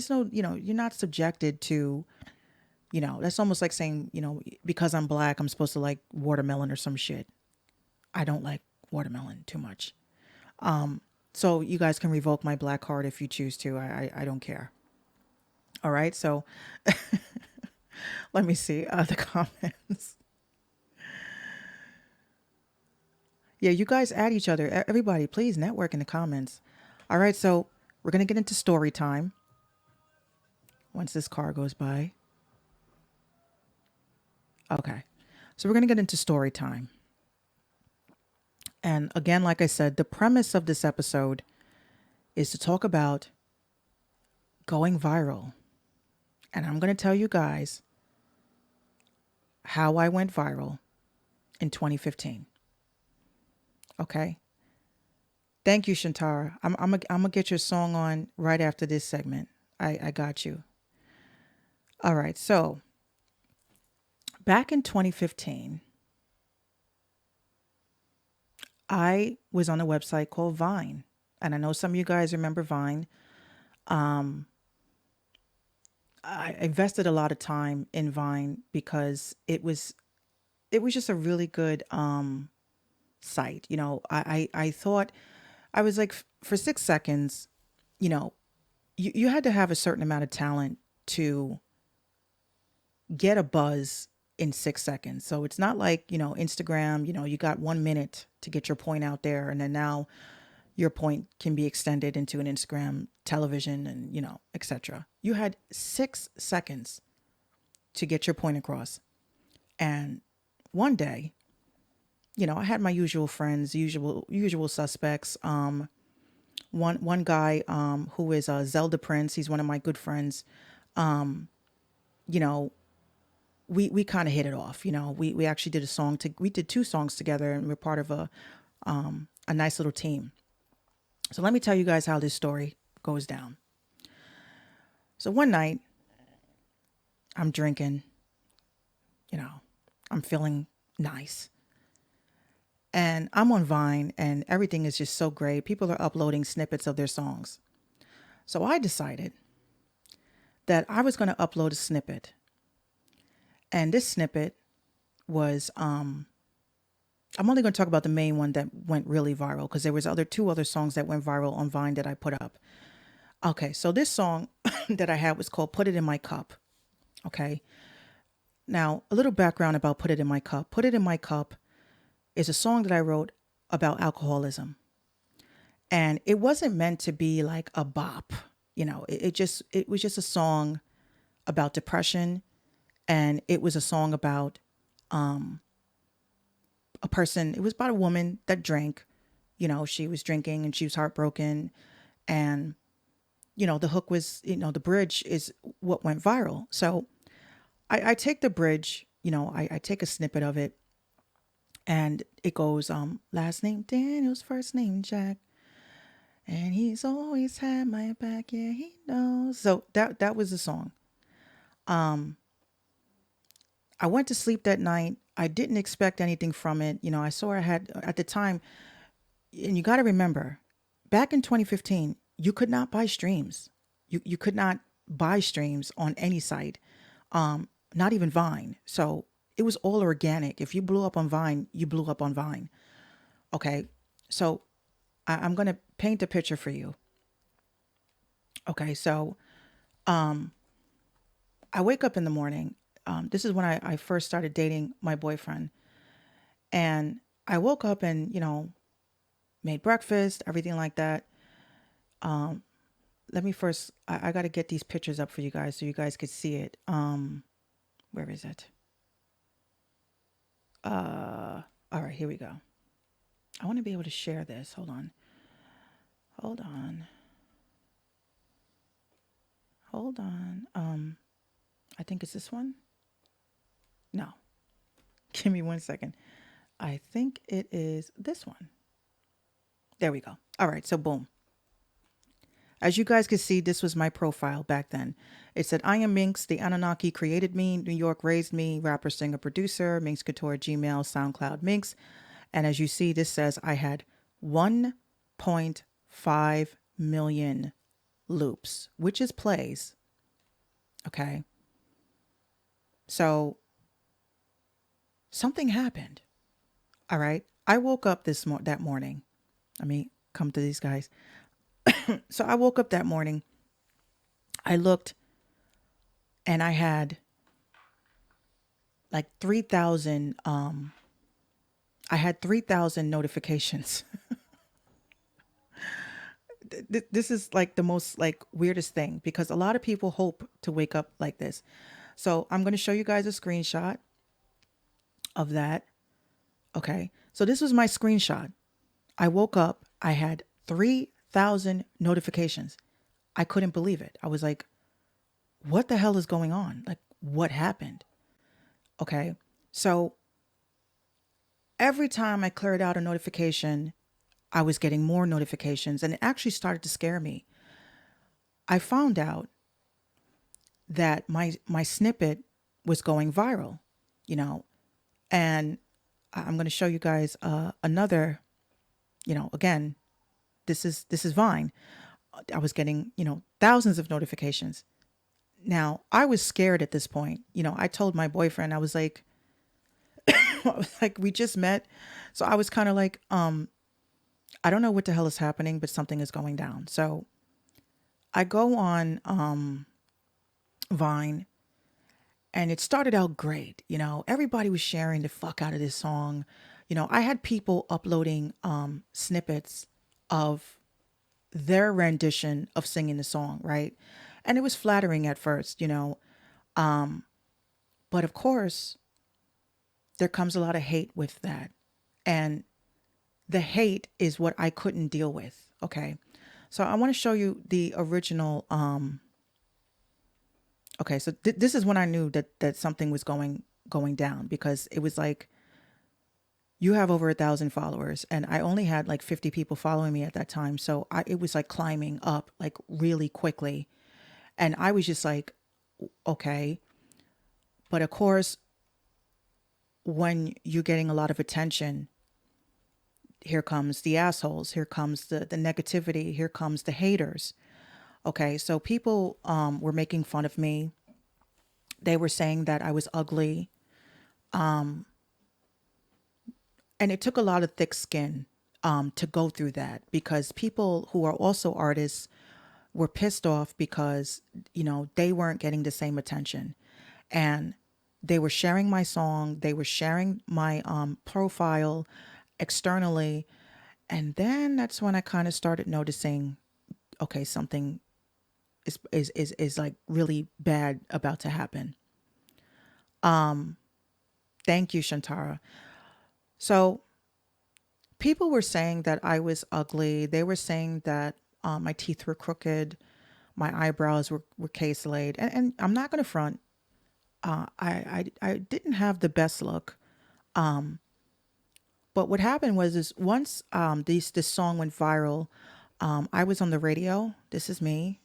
no, you're not subjected to, that's almost like saying, because I'm black, I'm supposed to like watermelon or some shit. I don't like watermelon too much. So you guys can revoke my black card if you choose to. I don't care. All right. So let me see the comments. Yeah, you guys add each other. Everybody, please network in the comments. All right. So we're going to get into story time once this car goes by. Okay. So we're going to get into story time. And again, like I said, the premise of this episode is to talk about going viral. And I'm going to tell you guys how I went viral in 2015. Okay? Thank you, Shantara. I'm gonna get your song on right after this segment. I got you. All right. So back in 2015, I was on a website called Vine. And I know some of you guys remember Vine. I invested a lot of time in Vine because it was just a really good site. I thought, I was like, for 6 seconds, you know, you had to have a certain amount of talent to get a buzz in 6 seconds. So it's not like, Instagram, you got 1 minute to get your point out there. And then now your point can be extended into an Instagram television and, etc. You had 6 seconds to get your point across. And one day, I had my usual friends, usual suspects. One guy who is Zelda Prince. He's one of my good friends. You know, we kind of hit it off. We actually did we did 2 songs together, and we're part of a nice little team. So let me tell you guys how this story goes down. So one night, I'm drinking. I'm feeling nice. And I'm on Vine and everything is just so great. People are uploading snippets of their songs. So I decided that I was going to upload a snippet. And this snippet was, I'm only going to talk about the main one that went really viral because there was 2 other songs that went viral on Vine that I put up. Okay, so this song that I had was called Put It in My Cup. Okay. Now, a little background about Put It in My Cup. Put It in My Cup is a song that I wrote about alcoholism. And it wasn't meant to be like a bop. It was just a song about depression. And it was a song about a person. It was about a woman that drank. She was drinking and she was heartbroken. And, the hook was, the bridge is what went viral. So I take the bridge, I take a snippet of it. And it goes, last name Daniels, first name Jack. And he's always had my back, yeah, he knows. So that was the song. I went to sleep that night. I didn't expect anything from it. I saw I had, at the time, and you got to remember, back in 2015, you could not buy streams. You could not buy streams on any site, not even Vine. So it was all organic. If you blew up on Vine, you blew up on Vine. Okay. So I'm going to paint a picture for you. Okay. So I wake up in the morning. This is when I first started dating my boyfriend. And I woke up and, made breakfast, everything like that. Let me first, I got to get these pictures up for you guys so you guys could see it. Where is it? All right, here we go. I want to be able to share this. Hold on. I think it's this one. No. Give me 1 second. I think it is this one. There we go. All right, so boom. As you guys can see, this was my profile back then. It said, I am Minx. The Anunnaki created me. New York raised me. Rapper, singer, producer. Minx Couture, Gmail, SoundCloud, Minx. And as you see, this says I had 1.5 million loops, which is plays. Okay. So something happened. All right. I woke up that morning. Let me come to these guys. So I woke up that morning. I looked and I had like 3,000. I had 3,000 notifications. This is like the most like weirdest thing because a lot of people hope to wake up like this. So I'm going to show you guys a screenshot of that. Okay. So this was my screenshot. I woke up. I had 3,000 notifications. I couldn't believe it. I was like, what the hell is going on? Like, what happened? Okay. So every time I cleared out a notification, I was getting more notifications and it actually started to scare me. I found out that my snippet was going viral, and I'm going to show you guys another, again, this is Vine. I was getting, thousands of notifications. Now I was scared at this point. I told my boyfriend, I was like, like we just met. So I was kind of like, I don't know what the hell is happening, but something is going down. So I go on Vine, and it started out great. Everybody was sharing the fuck out of this song. I had people uploading snippets of their rendition of singing the song, right? And it was flattering at first. But of course, there comes a lot of hate with that. And the hate is what I couldn't deal with. Okay. So I want to show you the original. Okay. So this is when I knew that something was going down, because it was like, you have over 1,000 followers, and I only had like 50 people following me at that time. So it was like climbing up like really quickly. And I was just like, okay. But of course, when you're getting a lot of attention, here comes the assholes, here comes the negativity, here comes the haters. Okay, so people were making fun of me. They were saying that I was ugly. And it took a lot of thick skin to go through that, because people who are also artists were pissed off because, they weren't getting the same attention. And they were sharing my song, they were sharing my profile externally. And then that's when I kind of started noticing, okay, something is like really bad about to happen. Thank you, Shantara. So people were saying that I was ugly. They were saying that my teeth were crooked, my eyebrows were case laid. And I'm not going to front. I didn't have the best look. But what happened was is once this song went viral, I was on the radio. This is me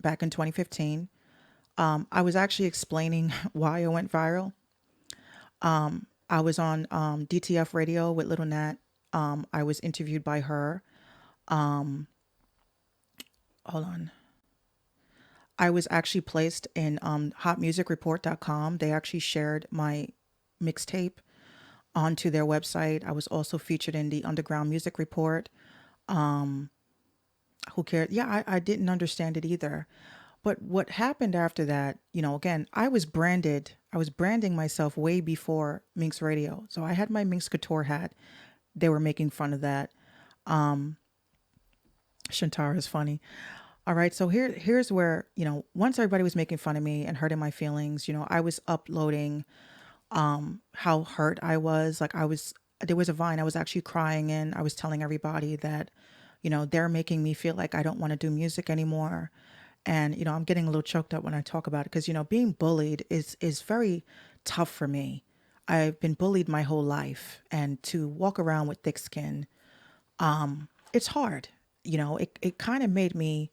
back in 2015. I was actually explaining why I went viral. I was on DTF radio with Little Nat. I was interviewed by her. Hold on. I was actually placed in hotmusicreport.com. They actually shared my mixtape onto their website. I was also featured in the Underground Music Report. Who cared? Yeah, I didn't understand it either. But what happened after that, again, I was branding myself way before Minx Radio. So I had my Minx Couture hat. They were making fun of that. Shantara is funny. All right, so here's where, once everybody was making fun of me and hurting my feelings, I was uploading how hurt I was. Like there was a Vine I was actually crying in. I was telling everybody that, they're making me feel like I don't want to do music anymore. And, I'm getting a little choked up when I talk about it because, being bullied is very tough for me. I've been bullied my whole life, and to walk around with thick skin, it's hard. It kind of made me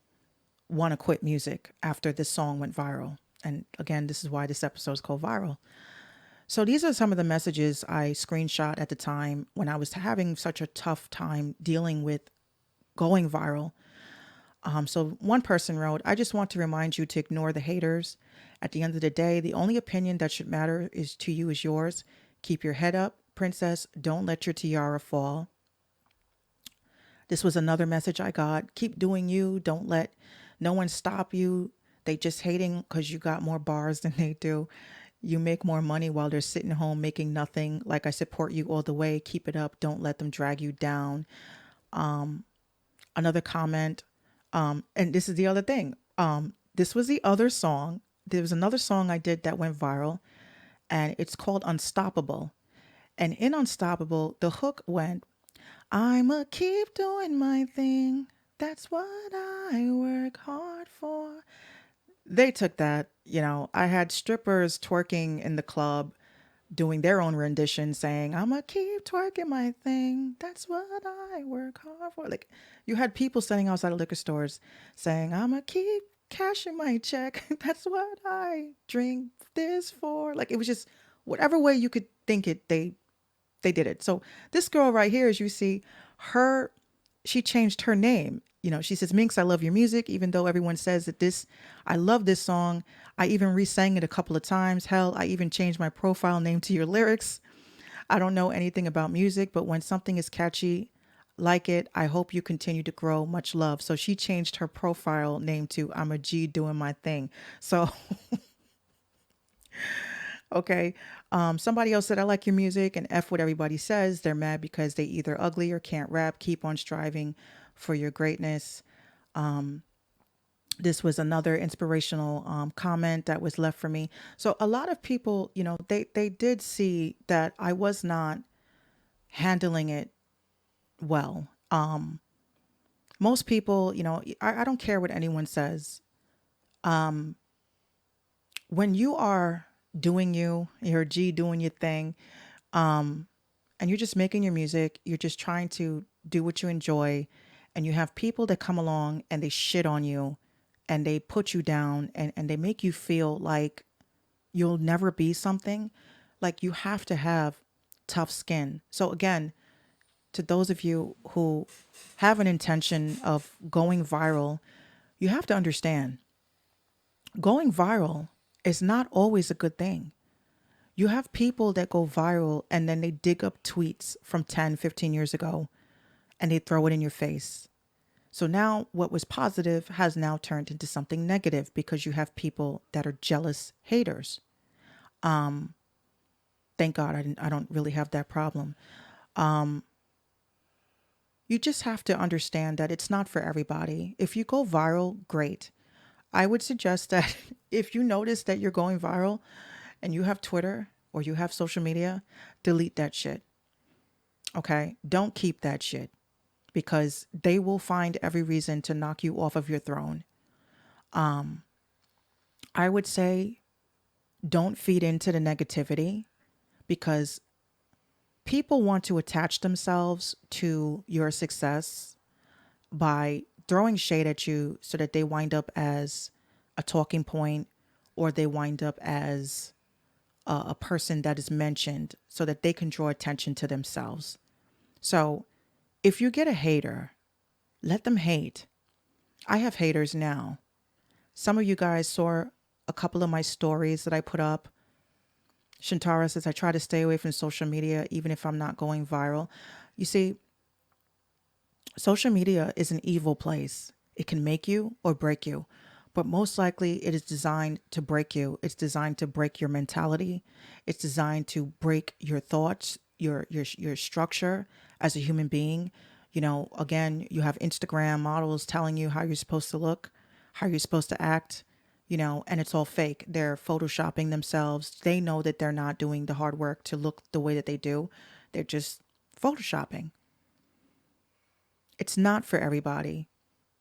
want to quit music after this song went viral. And again, this is why this episode is called Viral. So these are some of the messages I screenshot at the time when I was having such a tough time dealing with going viral. So one person wrote, I just want to remind you to ignore the haters. At the end of the day, the only opinion that should matter is to you is yours. Keep your head up, princess. Don't let your tiara fall. This was another message I got. Keep doing you. Don't let no one stop you. They just hating because you got more bars than they do. You make more money while they're sitting home making nothing. Like, I support you all the way. Keep it up. Don't let them drag you down. Another comment. And this is the other thing. This was the other song. There was another song I did that went viral, and it's called Unstoppable. And in Unstoppable, the hook went, I'ma keep doing my thing. That's what I work hard for. They took that, I had strippers twerking in the club doing their own rendition saying, I'ma keep twerking my thing. That's what I work hard for. Like, you had people standing outside of liquor stores saying, I'ma keep cashing my check. That's what I drink this for. Like, it was just whatever way you could think it, they did it. So this girl right here, as you see, she changed her name. She says, Minx, I love your music, even though everyone says that I love this song. I even re-sang it a couple of times. Hell, I even changed my profile name to your lyrics. I don't know anything about music, but when something is catchy, like it, I hope you continue to grow. Much love. So she changed her profile name to I'm a G doing my thing. So, okay. Somebody else said, I like your music and F what everybody says. They're mad because they either ugly or can't rap. Keep on striving for your greatness. This was another inspirational comment that was left for me. So a lot of people, they did see that I was not handling it well. Most people, I don't care what anyone says. When you are doing you're a G doing your thing, and you're just making your music, you're just trying to do what you enjoy, and you have people that come along and they shit on you and they put you down and they make you feel like you'll never be something, like you have to have tough skin. So again, to those of you who have an intention of going viral, you have to understand going viral is not always a good thing. You have people that go viral and then they dig up tweets from 10, 15 years ago and they throw it in your face. So now what was positive has now turned into something negative because you have people that are jealous haters. Thank God I don't really have that problem. You just have to understand that it's not for everybody. If you go viral, great. I would suggest that if you notice that you're going viral and you have Twitter or you have social media, delete that shit. Okay? Don't keep that shit because they will find every reason to knock you off of your throne. I would say don't feed into the negativity because people want to attach themselves to your success by throwing shade at you so that they wind up as a talking point or they wind up as a person that is mentioned so that they can draw attention to themselves. So if you get a hater, let them hate. I have haters now. Some of you guys saw a couple of my stories that I put up. Shantara says, I try to stay away from social media even if I'm not going viral. You see, social media is an evil place. It can make you or break you, but most likely it is designed to break you. It's designed to break your mentality. It's designed to break your thoughts, your structure as a human being. Again, you have Instagram models telling you how you're supposed to look, how you're supposed to act, and it's all fake. They're photoshopping themselves. They know that they're not doing the hard work to look the way that they do. They're just photoshopping. It's not for everybody.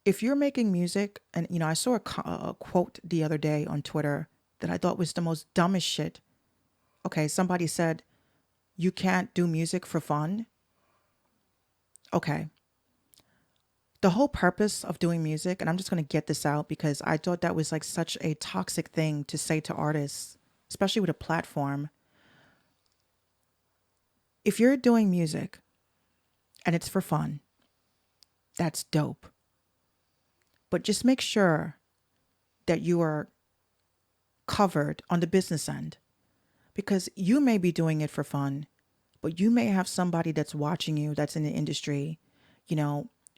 If you're making music, and I saw a quote the other day on Twitter that I thought was the most dumbest shit. Okay, somebody said, you can't do music for fun. Okay. The whole purpose of doing music, and I'm just going to get this out because I thought that was like such a toxic thing to say to artists, especially with a platform. If you're doing music and it's for fun, that's dope. But just make sure that you are covered on the business end because you may be doing it for fun, but you may have somebody that's watching you that's in the industry.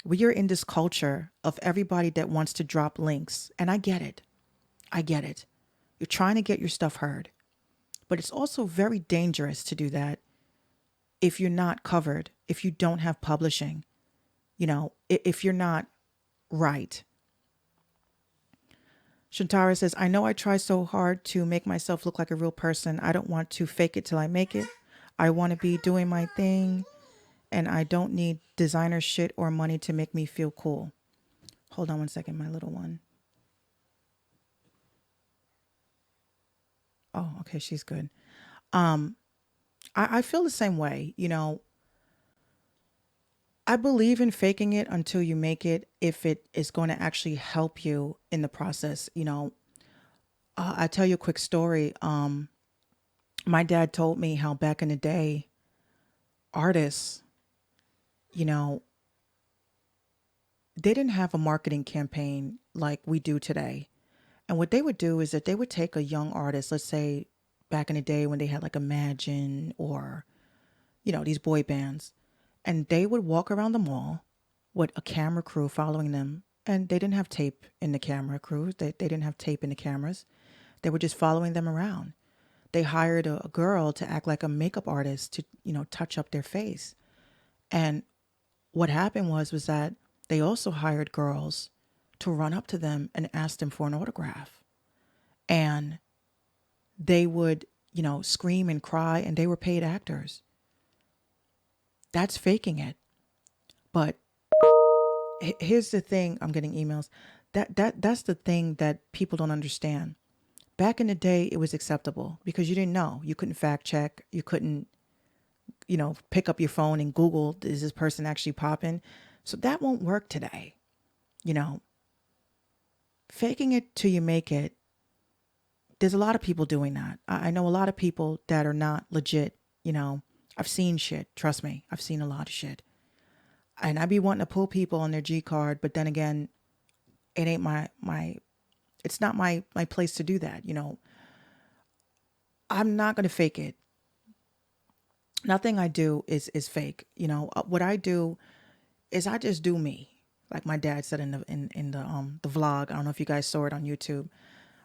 We are in this culture of everybody that wants to drop links, and I get it. You're trying to get your stuff heard, but it's also very dangerous to do that if you're not covered, if you don't have publishing, if you're not right. Shantara says, I know I try so hard to make myself look like a real person. I don't want to fake it till I make it. I want to be doing my thing, and I don't need designer shit or money to make me feel cool. Hold on one second, my little one. Oh, okay, she's good. I feel the same way. I believe in faking it until you make it if it is going to actually help you in the process. I tell you a quick story. My dad told me how back in the day, artists, you know, they didn't have a marketing campaign like we do today. And what they would do is that they would take a young artist, let's say back in the day when they had like Imagine or these boy bands, and they would walk around the mall with a camera crew following them. And they didn't have tape in the camera crews. They didn't have tape in the cameras. They were just following them around. They hired a girl to act like a makeup artist to, touch up their face. And what happened was that they also hired girls to run up to them and ask them for an autograph. And they would, scream and cry, and they were paid actors. That's faking it. But here's the thing, I'm getting emails. That's the thing that people don't understand. Back in the day, it was acceptable because you didn't know. You couldn't fact check. You couldn't, pick up your phone and Google, is this person actually popping? So that won't work today. You know, faking it till you make it. There's a lot of people doing that. I know a lot of people that are not legit. I've seen shit. Trust me, I've seen a lot of shit. And I be wanting to pull people on their G card, but then again, it ain't it's not my place to do that. I'm not gonna fake it. Nothing I do is fake. What I do is I just do me. Like my dad said in the vlog. I don't know if you guys saw it on YouTube.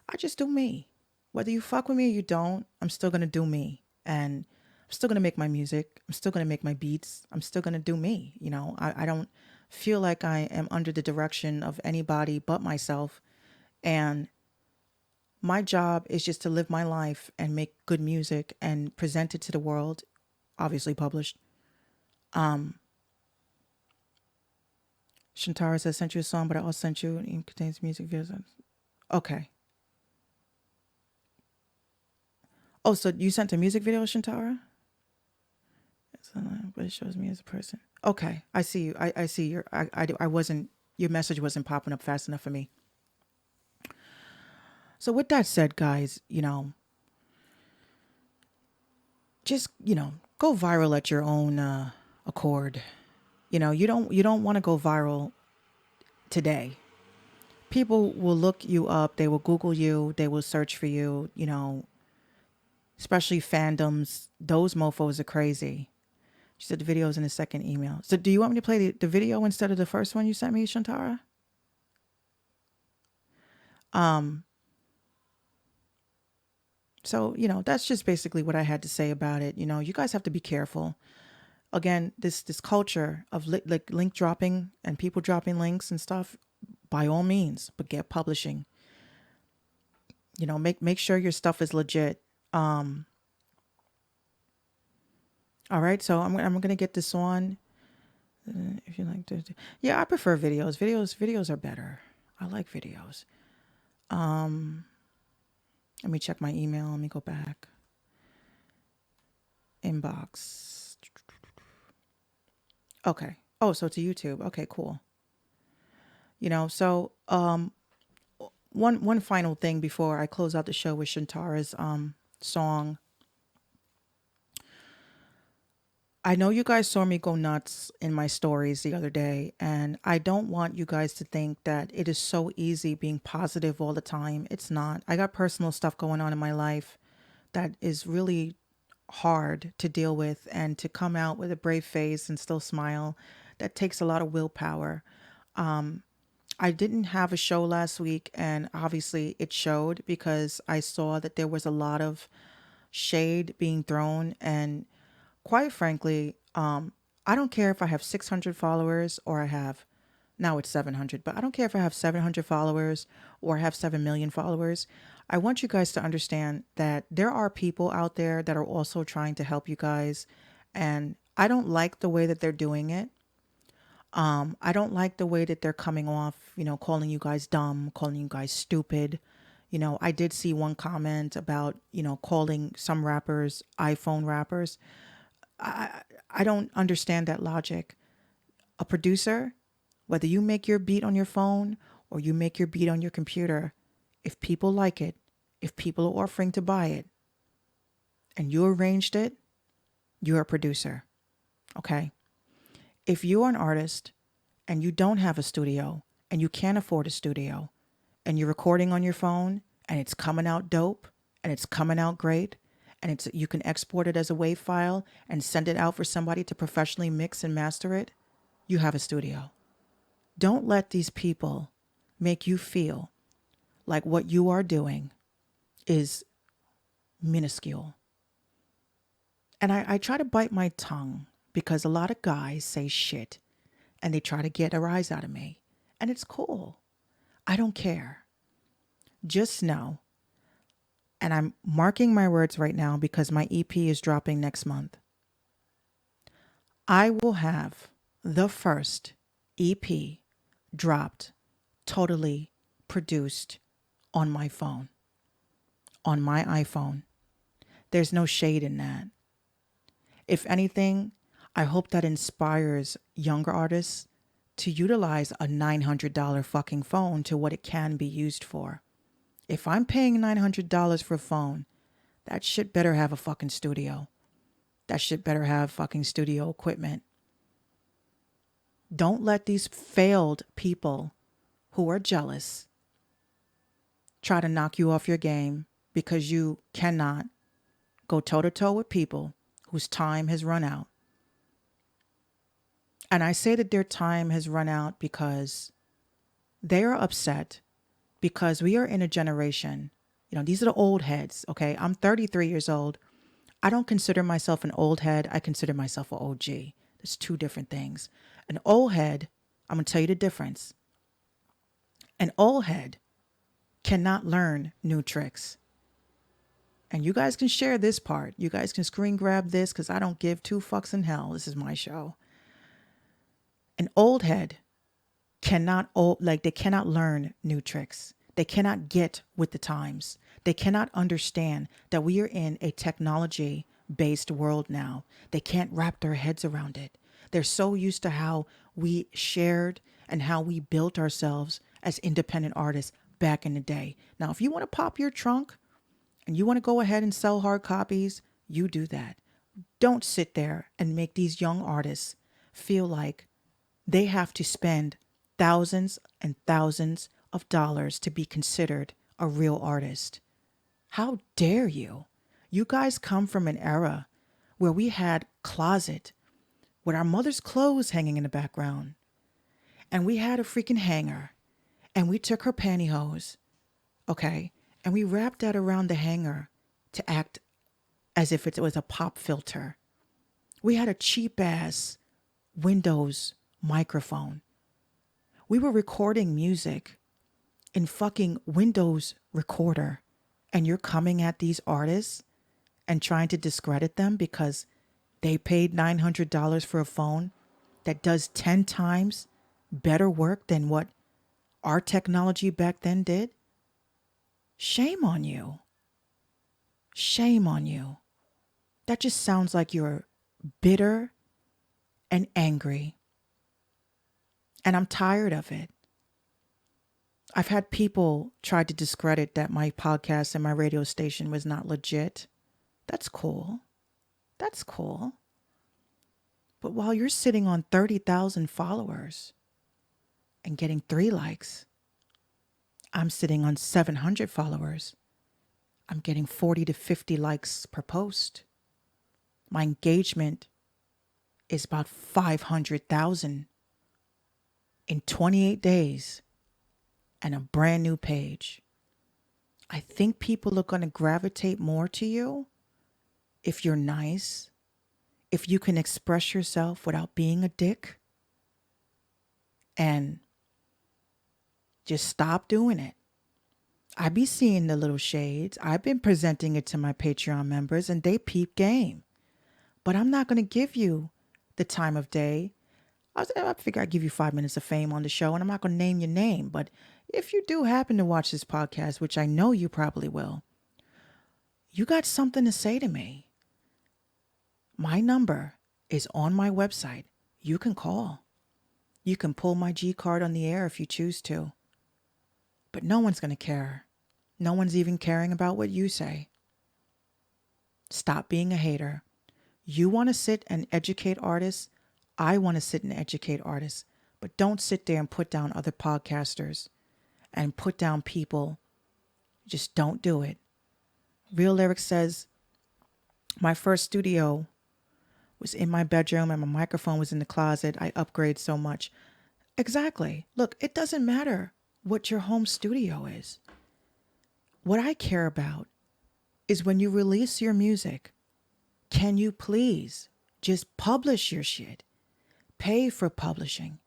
I just do me. Whether you fuck with me or you don't, I'm still gonna do me. And I'm still gonna make my music. I'm still gonna make my beats. I'm still gonna do me. I don't feel like I am under the direction of anybody but myself. And my job is just to live my life and make good music and present it to the world, obviously published. Shantara says, sent you a song, but I also sent you, it contains music videos. Okay. Oh, so you sent a music video, Shantara? But it shows me as a person. Okay, I see you. I see your. I wasn't. Your message wasn't popping up fast enough for me. So with that said, guys, just go viral at your own accord. You don't want to go viral today. People will look you up. They will Google you. They will search for you. Especially fandoms. Those mofos are crazy. She said the video is in the second email. So do you want me to play the video instead of the first one you sent me, Shantara? So, that's just basically what I had to say about it. You guys have to be careful. Again, this culture of link dropping and people dropping links and stuff, by all means, but get publishing. Make sure your stuff is legit. All right, so I'm gonna get this on. If you like to, yeah, I prefer videos. Videos are better. I like videos. Let me check my email. Let me go back. Inbox. Okay. Oh, so to YouTube. Okay, cool. So one final thing before I close out the show with Shantara's song. I know you guys saw me go nuts in my stories the other day, and I don't want you guys to think that it is so easy being positive all the time. It's not. I got personal stuff going on in my life that is really hard to deal with, and to come out with a brave face and still smile, that takes a lot of willpower. I didn't have a show last week, and obviously it showed because I saw that there was a lot of shade being thrown. And quite frankly, I don't care if I have 600 followers or I have, now it's 700, but I don't care if I have 700 followers or I have 7 million followers. I want you guys to understand that there are people out there that are also trying to help you guys. And I don't like the way that they're doing it. I don't like the way that they're coming off, calling you guys dumb, calling you guys stupid. I did see one comment about, calling some rappers iPhone rappers. I don't understand that logic. A producer, whether you make your beat on your phone or you make your beat on your computer, if people like it, if people are offering to buy it, and you arranged it, you're a producer. Okay? If you're an artist and you don't have a studio and you can't afford a studio and you're recording on your phone and it's coming out dope and it's coming out great and you can export it as a WAV file and send it out for somebody to professionally mix and master it, you have a studio. Don't let these people make you feel like what you are doing is minuscule. And I try to bite my tongue because a lot of guys say shit and they try to get a rise out of me. And it's cool. I don't care. Just know, and I'm marking my words right now because my EP is dropping next month. I will have the first EP dropped, totally produced on my phone, on my iPhone. There's no shade in that. If anything, I hope that inspires younger artists to utilize a $900 fucking phone to what it can be used for. If I'm paying $900 for a phone, that shit better have a fucking studio. That shit better have fucking studio equipment. Don't let these failed people who are jealous try to knock you off your game because you cannot go toe-to-toe with people whose time has run out. And I say that their time has run out because they are upset because we are in a generation, these are the old heads, okay? I'm 33 years old. I don't consider myself an old head. I consider myself an OG. There's two different things. An old head, I'm going to tell you the difference. An old head cannot learn new tricks. And you guys can share this part. You guys can screen grab this because I don't give two fucks in hell. This is my show. An old head they cannot learn new tricks. They cannot get with the times. They cannot understand that we are in a technology-based world now. They can't wrap their heads around it. They're so used to how we shared and how we built ourselves as independent artists back in the day. Now, if you want to pop your trunk and you want to go ahead and sell hard copies, you do that. Don't sit there and make these young artists feel like they have to spend thousands and thousands of dollars to be considered a real artist. How dare you? You guys come from an era where we had closet with our mother's clothes hanging in the background. And we had a freaking hanger. And we took her pantyhose, okay? And we wrapped that around the hanger to act as if it was a pop filter. We had a cheap ass Windows microphone. We were recording music in fucking Windows recorder. And you're coming at these artists and trying to discredit them because they paid $900 for a phone that does 10 times better work than what our technology back then did? Shame on you. Shame on you. That just sounds like you're bitter and angry. And I'm tired of it. I've had people try to discredit that my podcast and my radio station was not legit. That's cool. That's cool. But while you're sitting on 30,000 followers and getting 3 likes, I'm sitting on 700 followers. I'm getting 40 to 50 likes per post. My engagement is about 500,000 in 28 days and a brand new page. I think people are going to gravitate more to you if you're nice, if you can express yourself without being a dick, and just stop doing it. I be seeing the little shades. I've been presenting it to my Patreon members and they peep game. But I'm not going to give you the time of day. I figure I'd give you 5 minutes of fame on the show, and I'm not going to name your name. But if you do happen to watch this podcast, which I know you probably will, you got something to say to me. My number is on my website. You can call. You can pull my G card on the air if you choose to. But no one's going to care. No one's even caring about what you say. Stop being a hater. You want to sit and educate artists. I want to sit and educate artists. But don't sit there and put down other podcasters and put down people. Just don't do it. Real Lyric says, My first studio was in my bedroom and my microphone was in the closet. I upgrade so much. Exactly. Look, it doesn't matter what your home studio is. What I care about is when you release your music, can you please just publish your shit? Pay for publishing.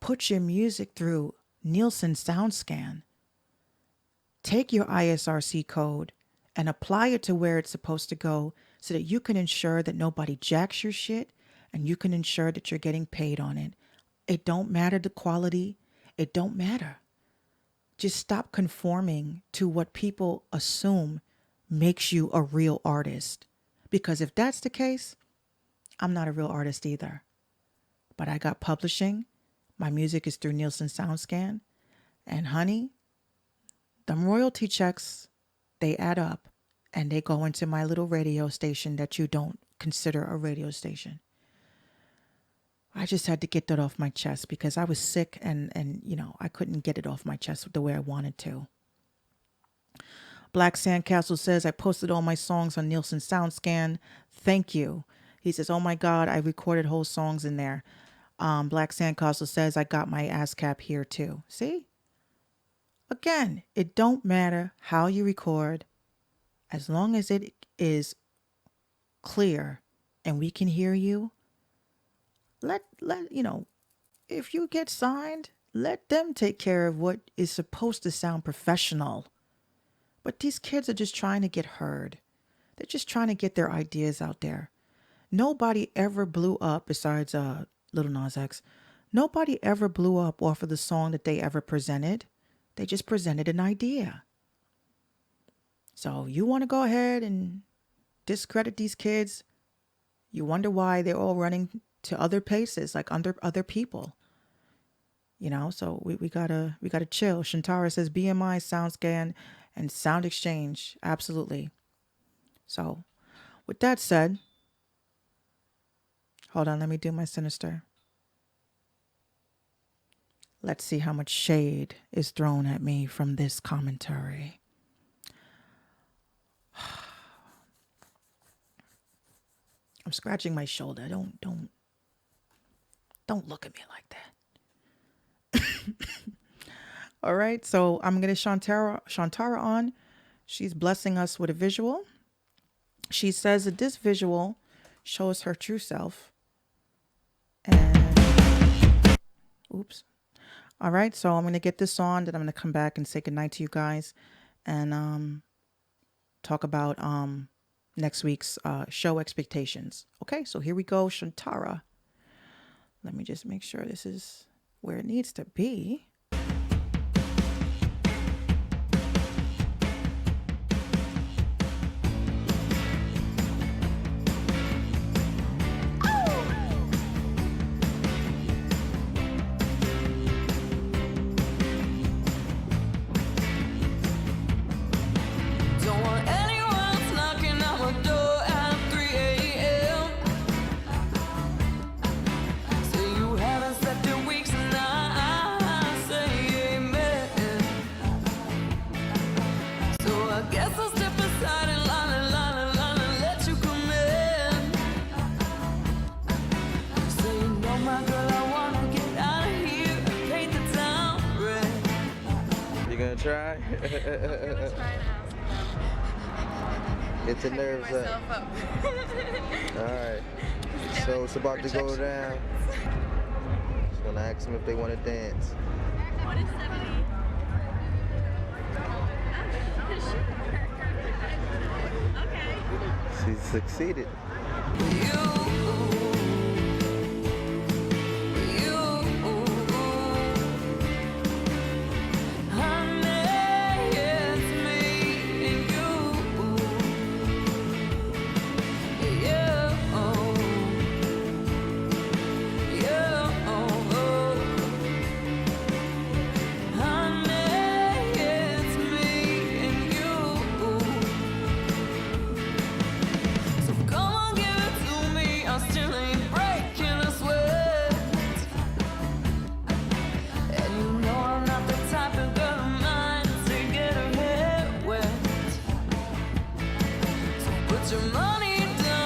Put your music through Nielsen SoundScan. Take your ISRC code and apply it to where it's supposed to go so that you can ensure that nobody jacks your shit and you can ensure that you're getting paid on it. It don't matter the quality. It don't matter. Just stop conforming to what people assume makes you a real artist. Because if that's the case, I'm not a real artist either. But I got publishing. My music is through Nielsen SoundScan. And honey, them royalty checks, they add up. And they go into my little radio station that you don't consider a radio station. I just had to get that off my chest because I was sick and I couldn't get it off my chest the way I wanted to. Black Sandcastle says, I posted all my songs on Nielsen SoundScan. Thank you. He says, oh my God, I recorded whole songs in there. Black Sandcastle says, I got my ASCAP here too. See? Again, it don't matter how you record as long as it is clear and we can hear you. Let if you get signed, let them take care of what is supposed to sound professional. But these kids are just trying to get heard. They're just trying to get their ideas out there. Nobody ever blew up besides Lil Nas X. Nobody ever blew up off of the song that they ever presented. They just presented an idea. So you want to go ahead and discredit these kids. You wonder why they're all running to other places, like under other people. So we gotta chill. Shantara says BMI, SoundScan, and Sound Exchange. Absolutely. So with that said, hold on, let me do my sinister. Let's see how much shade is thrown at me from this commentary. I'm scratching my shoulder. Don't look at me like that. All right, so I'm going to Shantara on. She's blessing us with a visual. She says that this visual shows her true self. And oops. All right, so I'm going to get this on, then I'm going to come back and say goodnight to you guys and talk about next week's show expectations. Okay, so here we go, Shantara. Let me just make sure this is where it needs to be. Try? Get your nerves up. Alright. So it's about to go down. Just want to ask them if they want to dance. What is 70? Okay. She succeeded. Put your money down.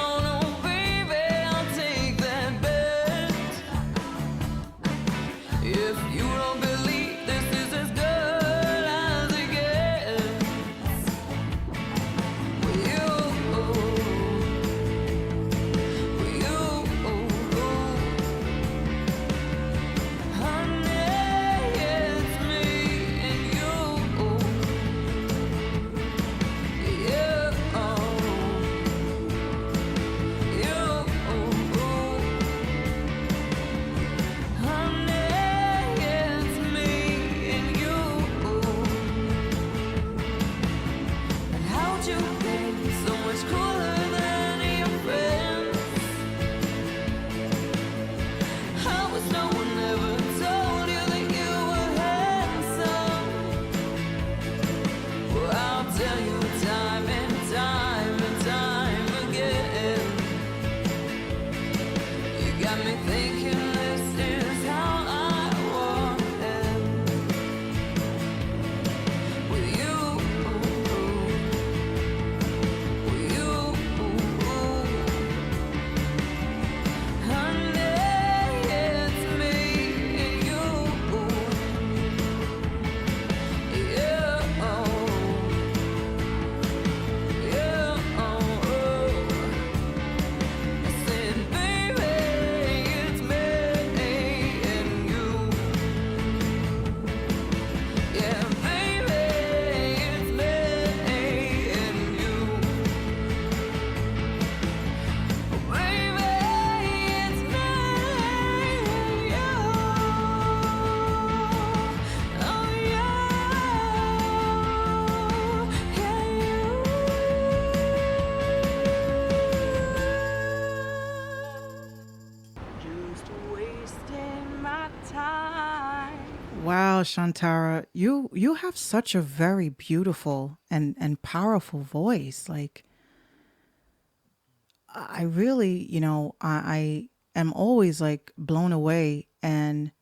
tell you time and time and time again. You got me thinking this is how I want it. With you, with you, honey, it's me and you. Just wasting my time. Wow, Shantara, you have such a very beautiful and powerful voice. Like I really, I am always like blown away, and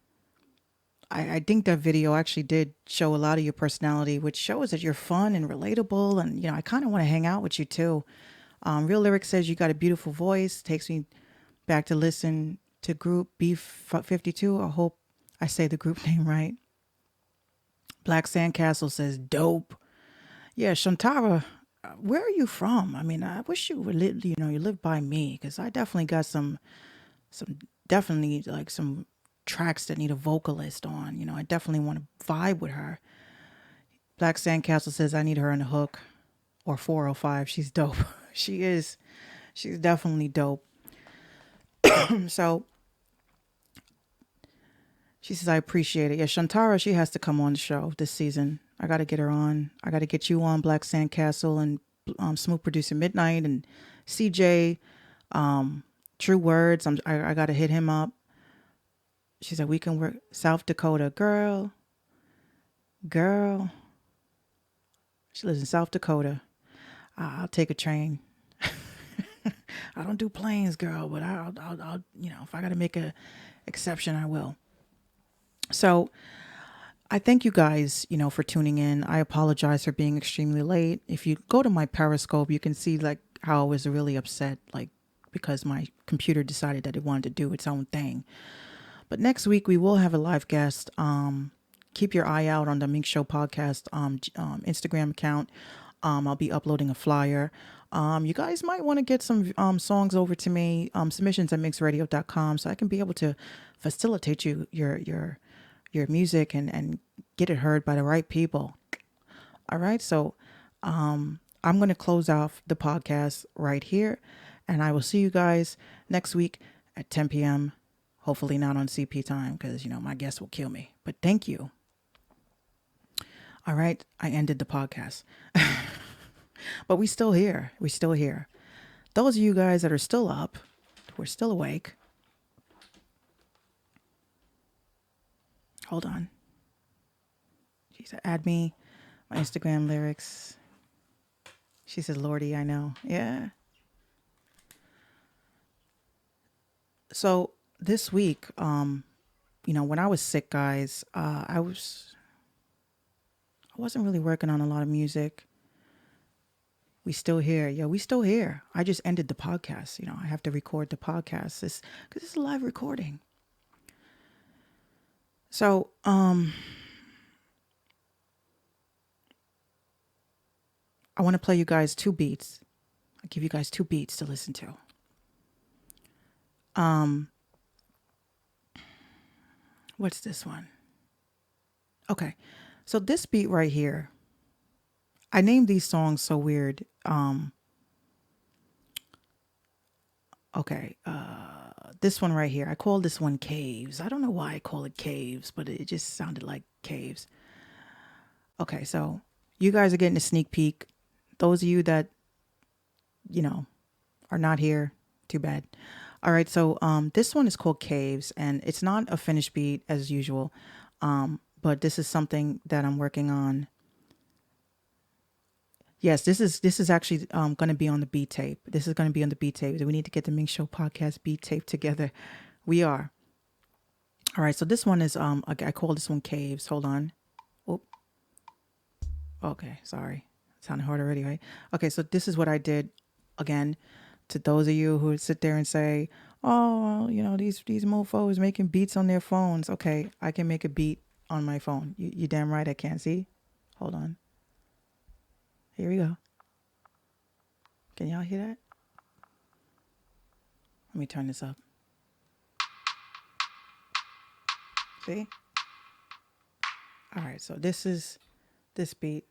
I think that video actually did show a lot of your personality, which shows that you're fun and relatable, and I kind of want to hang out with you too. Real Lyric says you got a beautiful voice. Takes me back to listen to group B52. I hope I say the group name right. Black Sandcastle says dope. Yeah, Shantara, where are you from? I mean, I wish you would you live by me, because I definitely got some definitely like some tracks that need a vocalist on. I definitely want to vibe with her. Black Sandcastle says I need her on the hook, or 405. She's dope. She is. She's definitely dope. So she says I appreciate it. Yeah, Shantara, she has to come on the show this season. I got to get her on. I got to get you on, Black Sandcastle, and Smooth Producer Midnight, and CJ, True Words. I got to hit him up. She said we can work. South Dakota, girl. She lives in South Dakota. I'll take a train. I don't do planes, girl, but I'll if I got to make a exception, I will. So I thank you guys, for tuning in. I apologize for being extremely late. If you go to my Periscope, you can see like how I was really upset, like because my computer decided that it wanted to do its own thing. But next week we will have a live guest. Keep your eye out on the Minx Show podcast Instagram account. I'll be uploading a flyer. You guys might want to get some songs over to me, submissions at mixradio.com, so I can be able to facilitate your music and get it heard by the right people. All right, so I'm going to close off the podcast right here, and I will see you guys next week at 10 p.m. Hopefully not on CP time, because my guests will kill me. But thank you. All right, I ended the podcast. But we still here. We still here. Those of you guys that are still up, we're still awake. Hold on. She said, add me, my Instagram lyrics. She says, Lordy, I know. Yeah. So this week, when I was sick, guys, I wasn't really working on a lot of music. We still here. Yeah, we still here. I just ended the podcast. I have to record the podcast because it's a live recording. So, I want to play you guys 2 beats. I'll give you guys 2 beats to listen to. What's this one? Okay. So this beat right here, I named these songs so weird. Okay. This one right here, I call this one Caves. I don't know why I call it Caves, but it just sounded like caves. Okay, so you guys are getting a sneak peek. Those of you that, are not here, too bad. All right, so this one is called Caves, and it's not a finished beat as usual, but this is something that I'm working on. Yes, this is actually going to be on the beat tape. This is going to be on the beat tape. We need to get the Minx Show podcast beat tape together. We are. All right, so this one is I call this one Caves. Hold on. Oop. Okay, sorry. It sounded hard already, right? Okay, so this is what I did again to those of you who sit there and say, "Oh, well, these mofos making beats on their phones." Okay, I can make a beat on my phone. You damn right I can. See? Hold on. Here we go. Can y'all hear that? Let me turn this up. See? All right, so this is this beat.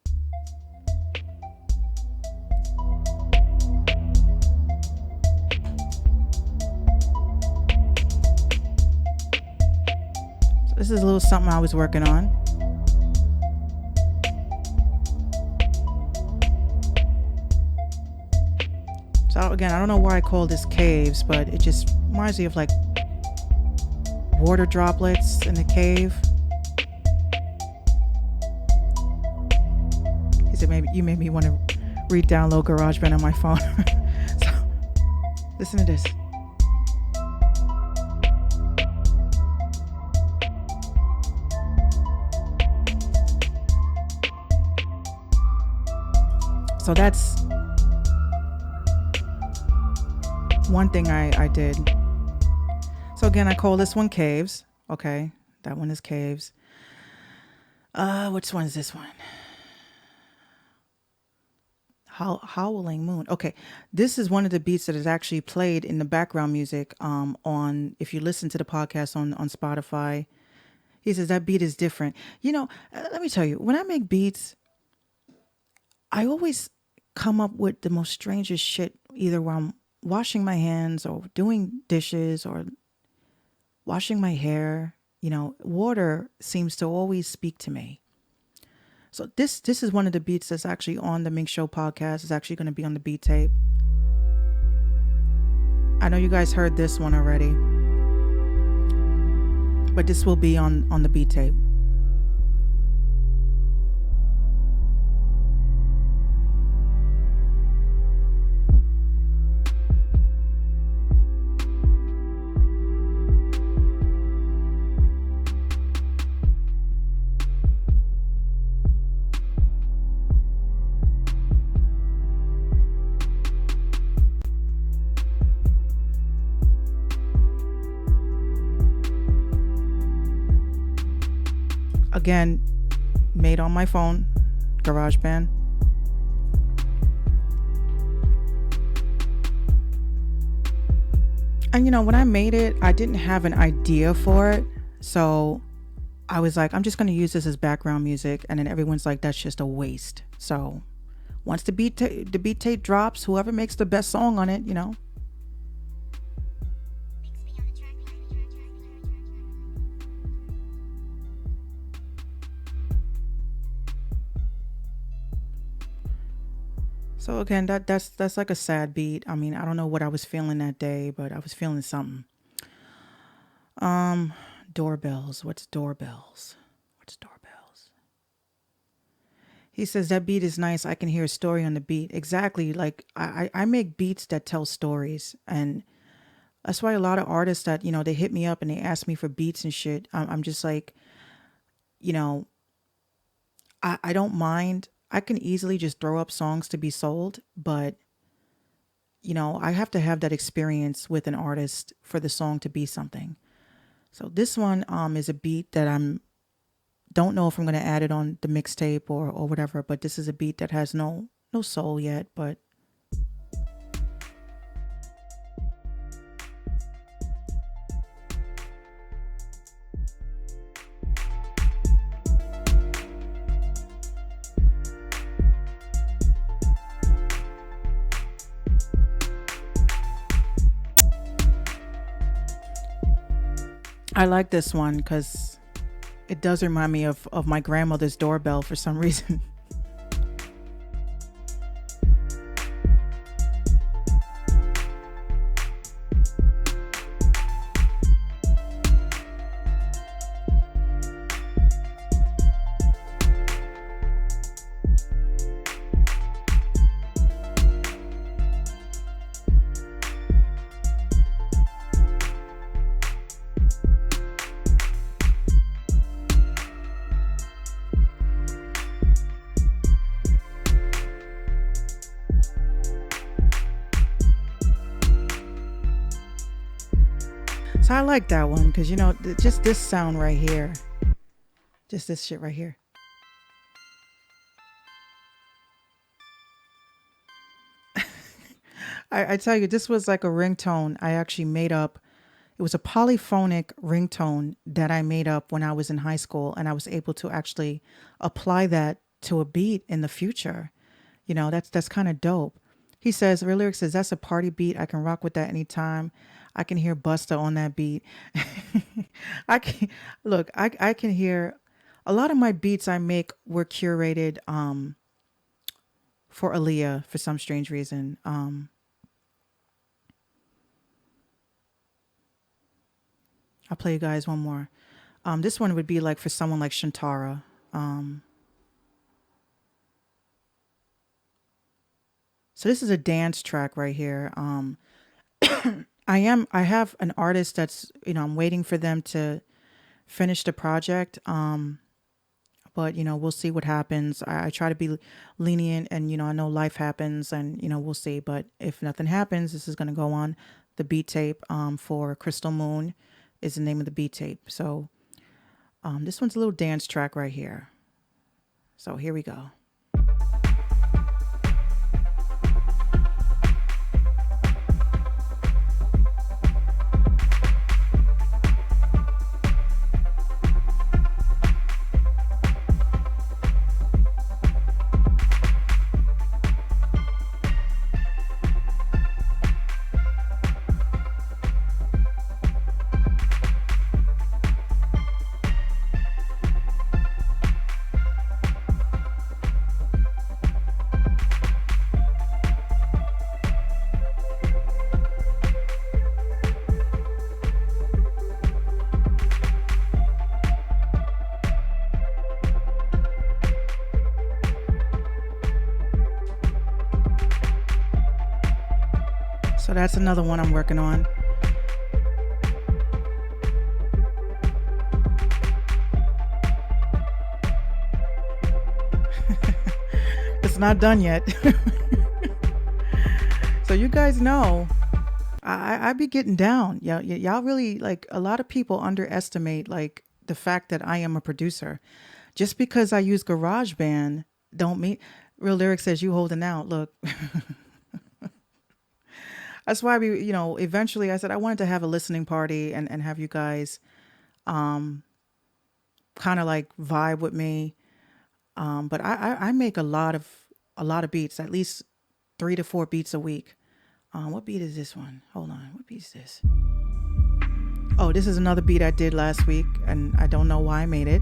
So this is a little something I was working on. So again, I don't know why I call this Caves, but it just reminds me of like water droplets in the cave. He said, maybe you made me want to re-download GarageBand on my phone. So listen to this. So that's one thing I did. So again, I call this one Caves. Okay, that one is Caves. Which one is this one? Howling Moon. Okay, this is one of the beats that is actually played in the background music on, if you listen to the podcast on Spotify. He says that beat is different. Let me tell you, when I make beats, I always come up with the most strangest shit, either while I'm washing my hands or doing dishes or washing my hair. Water seems to always speak to me. So this is one of the beats that's actually on the Minx Show podcast. It's actually going to be on the beat tape. I know you guys heard this one already, but this will be on the beat tape. Again, made on my phone, GarageBand. And when I made it, I didn't have an idea for it. So I was like, I'm just going to use this as background music. And then everyone's like, that's just a waste. So once the beat tape drops, whoever makes the best song on it, So again, that's like a sad beat. I mean, I don't know what I was feeling that day, but I was feeling something. Doorbells. What's doorbells? He says that beat is nice. I can hear a story on the beat. Exactly. Like I make beats that tell stories, and that's why a lot of artists that they hit me up and they ask me for beats and shit. I'm just like, I don't mind. I can easily just throw up songs to be sold, but I have to have that experience with an artist for the song to be something. So this one is a beat that don't know if I'm going to add it on the mixtape or whatever, but this is a beat that has no soul yet, but I like this one because it does remind me of my grandmother's doorbell for some reason. So I like that one because, just this sound right here, just this shit right here. I tell you, this was like a ringtone I actually made up. It was a polyphonic ringtone that I made up when I was in high school, and I was able to actually apply that to a beat in the future. That's kind of dope. He says, real lyric says, that's a party beat. I can rock with that anytime. I can hear Busta on that beat. I can look, I can hear a lot of my beats I make were curated for Aaliyah for some strange reason. I'll play you guys one more. This one would be like for someone like Shantara. So this is a dance track right here. I have an artist that's, I'm waiting for them to finish the project. But we'll see what happens. I try to be lenient, and I know life happens, and we'll see. But if nothing happens, this is going to go on the beat tape. For Crystal Moon is the name of the beat tape. So this one's a little dance track right here. So here we go. So that's another one I'm working on. It's not done yet. So you guys know, I be getting down. Y'all really, like, a lot of people underestimate like the fact that I am a producer. Just because I use GarageBand don't mean Real Lyric says you holding out. Look. That's why eventually I said I wanted to have a listening party and have you guys kind of like vibe with me. But I make a lot of beats, at least 3 to 4 beats a week. What beat is this one? Hold on. What beat is this? Oh, this is another beat I did last week, and I don't know why I made it.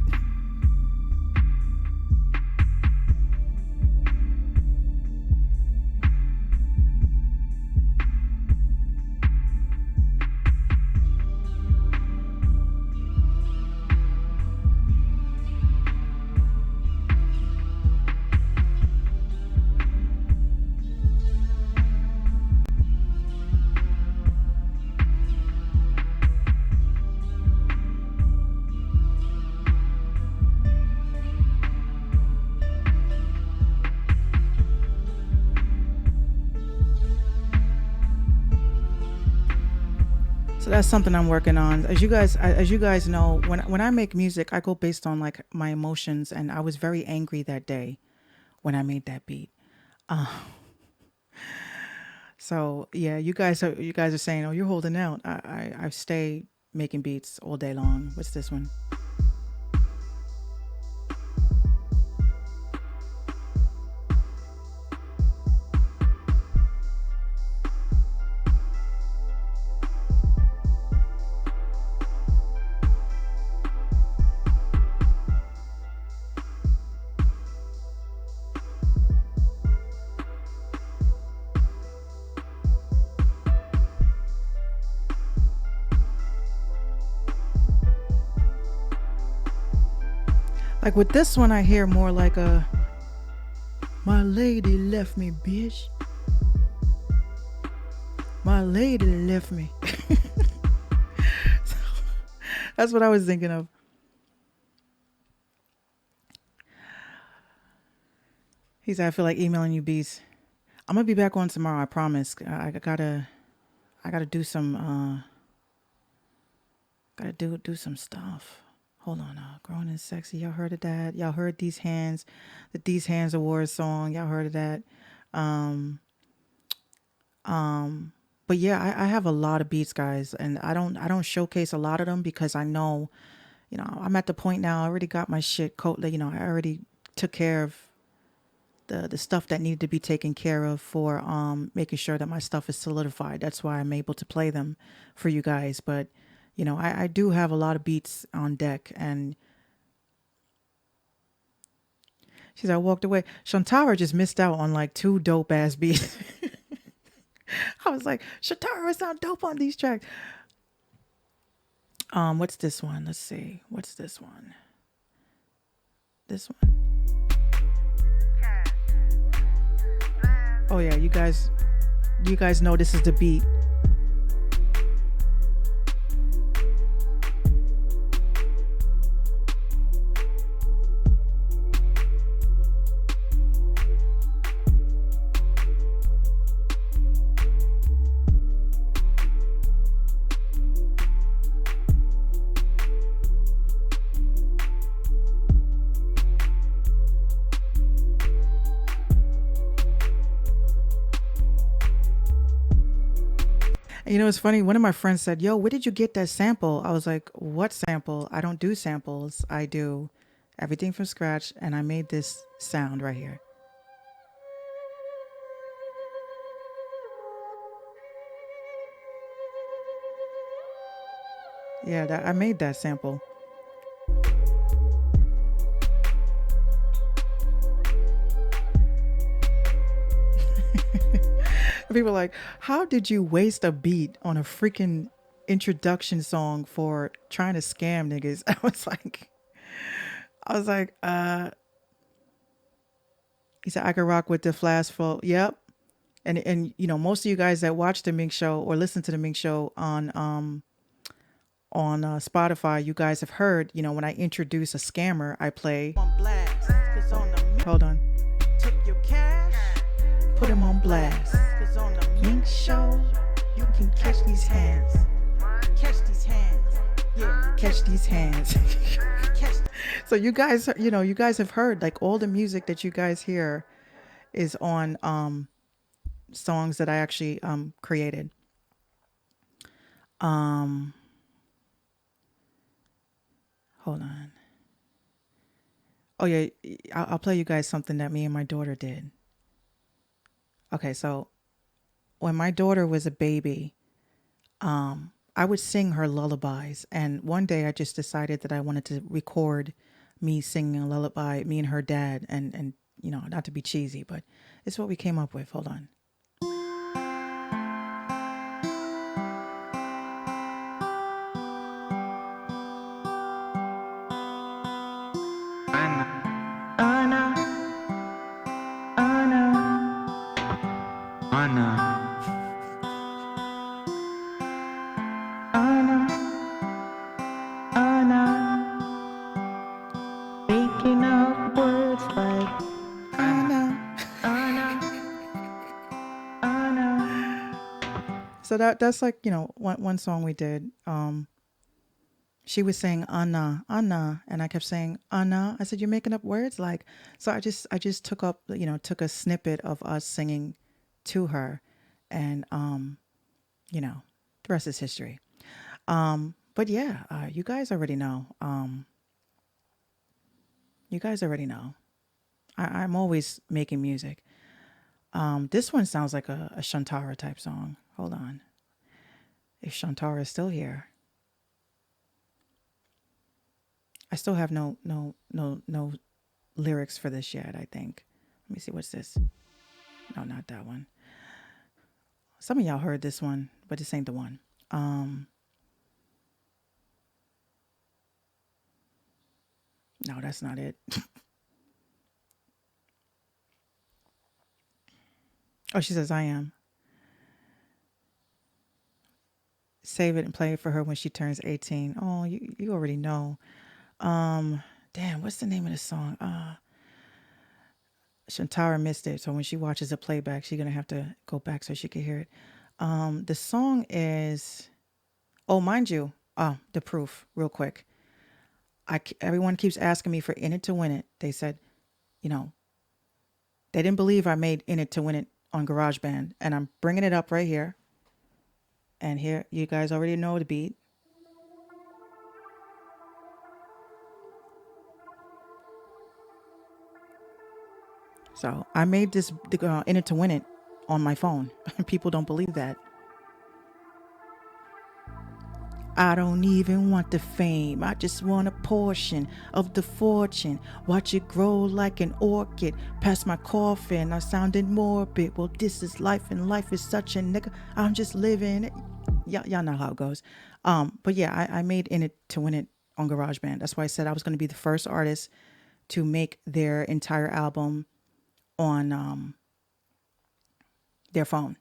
So that's something I'm working on. As you guys know, when I make music, I go based on like my emotions, and I was very angry that day when I made that beat. So yeah, you guys are saying, oh, you're holding out. I stay making beats all day long. What's this one? Like with this one, I hear more like a "My lady left me, bitch. My lady left me." So, that's what I was thinking of. He said, "I feel like emailing you, bees. I'm gonna be back on tomorrow. I promise. I gotta do some. Gotta do some stuff. Hold on, Grown and Sexy. Y'all heard of that? Y'all heard These Hands, the These Hands Awards song. Y'all heard of that? Um, but yeah, I have a lot of beats, guys, and I don't showcase a lot of them because I know, I'm at the point now. I already got my shit. I already took care of the stuff that needed to be taken care of for making sure that my stuff is solidified. That's why I'm able to play them for you guys. But I do have a lot of beats on deck, and she's I walked away. Shantara just missed out on like two dope ass beats. I was like, Shantara sound dope on these tracks. What's this one? Let's see. What's this one? This one. Oh yeah, you guys know this is the beat. And it's funny. One of my friends said, "Yo, where did you get that sample?" I was like, "What sample? I don't do samples. I do everything from scratch, and I made this sound right here." Yeah, I made that sample. People are like, "How did you waste a beat on a freaking introduction song for trying to scam niggas?" I was like, he said, "I could rock with the flash flow." Yep. And most of you guys that watch the Mink Show or listen to the Mink Show on Spotify, you guys have heard, when I introduce a scammer, I play. Hold on. Took your cash, put him on blast. Cause on the Mink Show, you can catch these hands. Catch these hands. Yeah, catch these hands. So you guys, you guys have heard like all the music that you guys hear is on songs that I actually created. Hold on. Oh yeah, I'll play you guys something that me and my daughter did. Okay, so when my daughter was a baby, I would sing her lullabies, and one day I just decided that I wanted to record me singing a lullaby, me and her dad, and not to be cheesy, but it's what we came up with. Hold on. So that's like, one song we did. She was saying Anna, Anna, and I kept saying Anna. I said, "You're making up words." Like, so I just took a snippet of us singing to her, and the rest is history. But yeah, you guys already know. You guys already know. I'm always making music. This one sounds like a Shantara type song. Hold on. If Shantara is still here. I still have no lyrics for this yet, I think. Let me see, what's this? No, not that one. Some of y'all heard this one, but this ain't the one. No, that's not it. Oh, she says, "I am." Save it and play it for her when she turns 18. Oh, you already know. Damn, what's the name of the song? Shantara missed it, so when she watches the playback, she's gonna have to go back so she can hear it. The song is, oh, mind you, the proof, real quick. Everyone keeps asking me for In It to Win It. They said, you know, they didn't believe I made In It to Win It on GarageBand, and I'm bringing it up right here. And here, you guys already know the beat. So I made this In It to Win It on my phone. People don't believe that. I don't even want the fame. I just want a portion of the fortune. Watch it grow like an orchid. Past my coffin, I sounded morbid. Well, this is life, and life is such a nigga. I'm just living it. Y'all know how it goes. But yeah, I made In It to Win It on GarageBand. That's why I said I was going to be the first artist to make their entire album on their phone.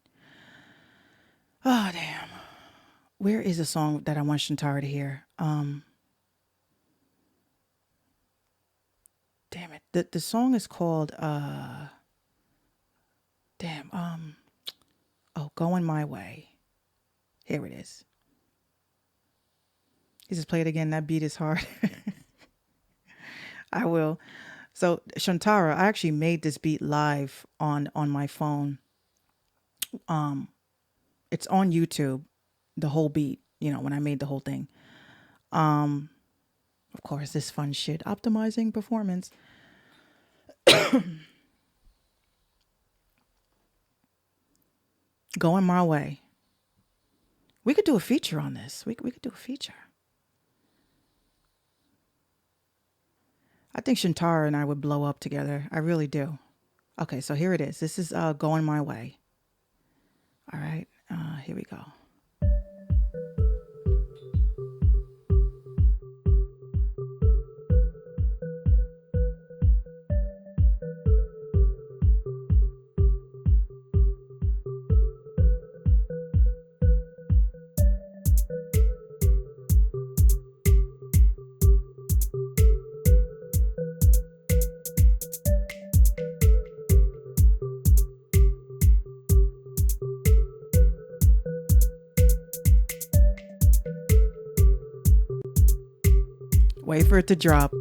Oh, damn. Where is a song that I want Shantara to hear? Damn it. The song is called Going My Way. Here it is. You just play it again. That beat is hard. I will. So Shantara, I actually made this beat live on my phone. It's on YouTube, the whole beat, when I made the whole thing. Of course, this fun shit, optimizing performance. Going My Way. We could do a feature on this. We could do a feature. I think Shantara and I would blow up together. I really do. Okay, so here it is. This is Going My Way. All right, here we go. Wait for it to drop.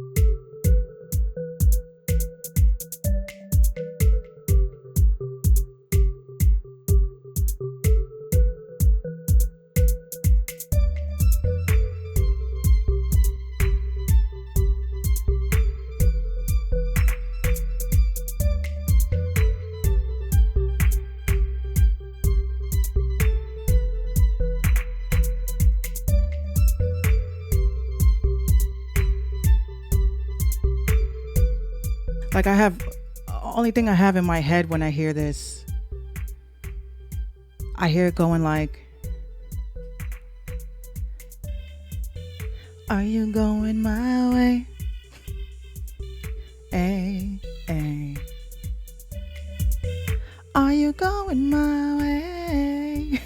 Like only thing I have in my head when I hear this, I hear it going like, are you going my way? Hey, hey. Are you going my way?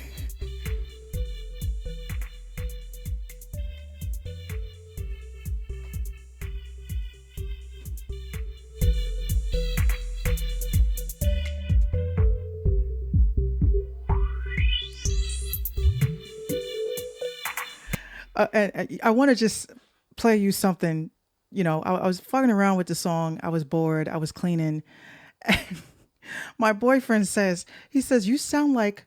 And I want to just play you something. I was fucking around with the song. I was bored. I was cleaning. And my boyfriend says, you sound like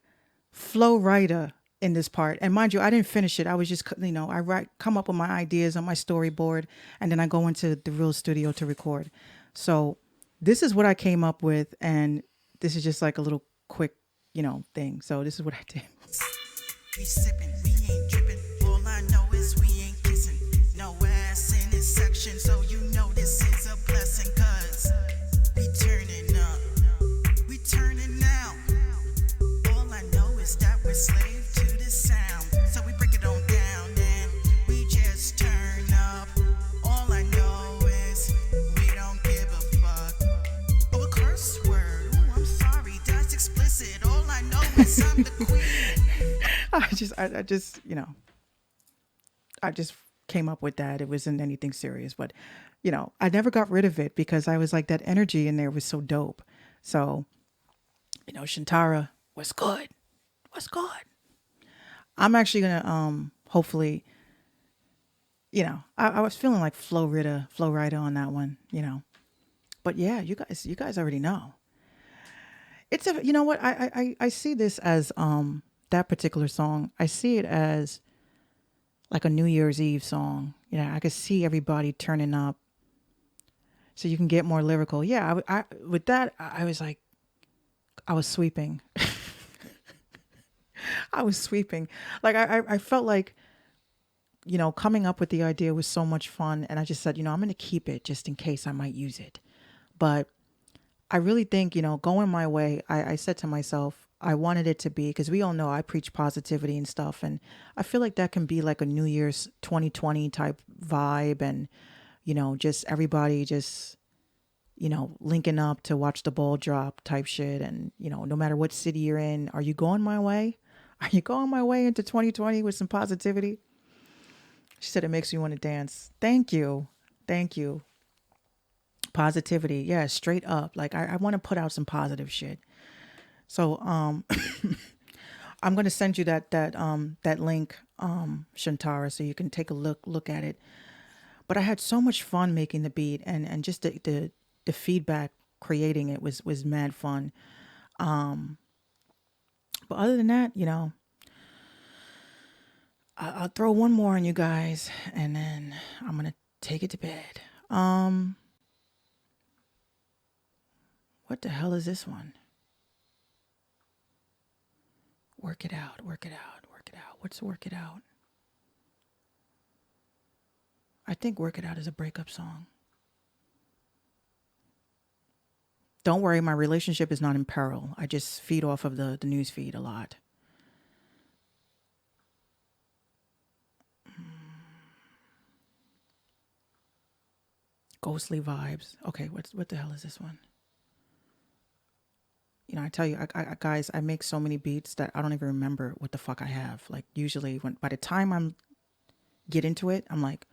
Flo Rida in this part. And mind you, I didn't finish it. I was just, come up with my ideas on my storyboard, and then I go into the real studio to record. So this is what I came up with. And this is just like a little quick, thing. So this is what I did. We sipping, we ain't dripping. All I know is we ain't kissing. No ass in this section, so you know this is a blessing. Cause we turning up, we turning now. All I know is that we're slave to the sound. So we break it on down and we just turn up. All I know is we don't give a fuck. Oh, a curse word. Ooh, I'm sorry, that's explicit. All I know is I'm the queen. I just came up with that. It wasn't anything serious, but I never got rid of it because I was like, that energy in there was so dope. So, Shantara, what's good? I'm actually gonna hopefully I was feeling like Flow Rida on that one, But yeah, you guys already know. It's a, you know what? I see this as that particular song. I see it as like a New Year's Eve song. I could see everybody turning up, so you can get more lyrical. Yeah, I with that I was like, I was sweeping. I was sweeping. Like I felt like, coming up with the idea was so much fun, and I just said, I'm going to keep it just in case I might use it. But I really think, going my way, I said to myself, I wanted it to be, because we all know I preach positivity and stuff. And I feel like that can be like a New Year's 2020 type vibe. And, just everybody just, linking up to watch the ball drop type shit. And, no matter what city you're in, are you going my way? Are you going my way into 2020 with some positivity? She said it makes you want to dance. Thank you. Thank you. Positivity. Yeah, straight up. Like I want to put out some positive shit. So I'm gonna send you that link, Shantara, so you can take a look at it. But I had so much fun making the beat, and just the feedback creating it was mad fun. But other than that, I'll throw one more on you guys, and then I'm gonna take it to bed. What the hell is this one? Work it out, work it out, work it out. What's work it out? I think Work It Out is a breakup song. Don't worry, my relationship is not in peril. I just feed off of the news feed a lot. Ghostly vibes. Okay, what the hell is this one? I tell you, I guys, I make so many beats that I don't even remember what the fuck I have. Like usually by the time I'm get into it, I'm like,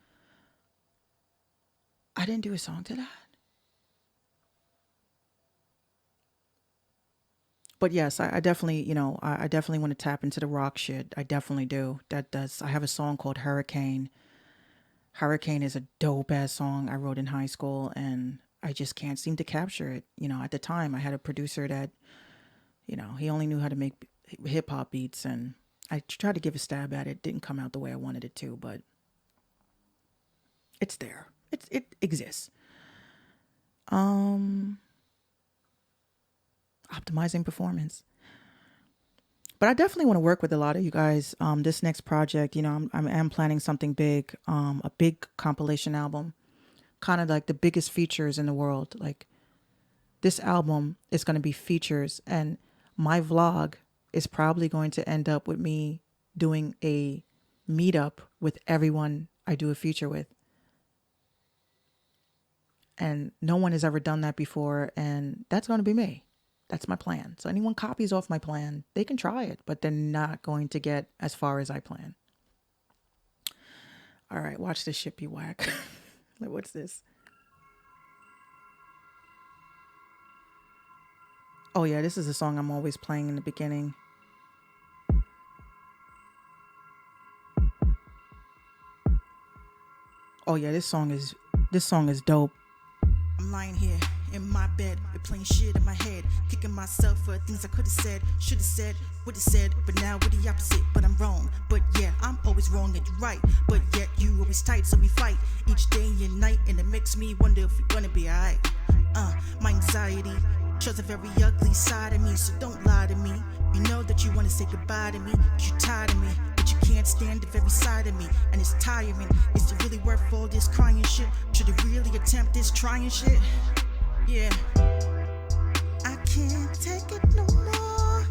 I didn't do a song to that. But yes, I definitely, I definitely want to tap into the rock shit. I definitely do. I have a song called Hurricane. Hurricane is a dope ass song I wrote in high school, and I just can't seem to capture it. At the time I had a producer that, he only knew how to make hip hop beats, and I tried to give a stab at it. Didn't come out the way I wanted it to, but it's there. It exists. Optimizing performance. But I definitely want to work with a lot of you guys. This next project, I'm planning something big, a big compilation album, kind of like the biggest features in the world. Like this album is going to be features, and my vlog is probably going to end up with me doing a meetup with everyone I do a feature with. And no one has ever done that before, and that's going to be me. That's my plan. So anyone copies off my plan, they can try it, but they're not going to get as far as I plan. All right, watch this shit be whack. Like, what's this? Oh yeah, this is a song I'm always playing in the beginning. Oh yeah, this song is dope. I'm lying here in my bed with plain shit in my head, kicking myself for things I could have said, should have said, would have said, but now we're the opposite. But I'm wrong, but yeah, I'm always wrong and you're right, but yet you always tight, so we fight each day and night, and it makes me wonder if we're gonna be alright. My anxiety shows a very ugly side of me, so don't lie to me. You know that you wanna say goodbye to me, 'cause you're tired of me, but you can't stand the very side of me, and it's tiring. Is it really worth all this crying shit? Should I really attempt this trying shit? Yeah, I can't take it no more.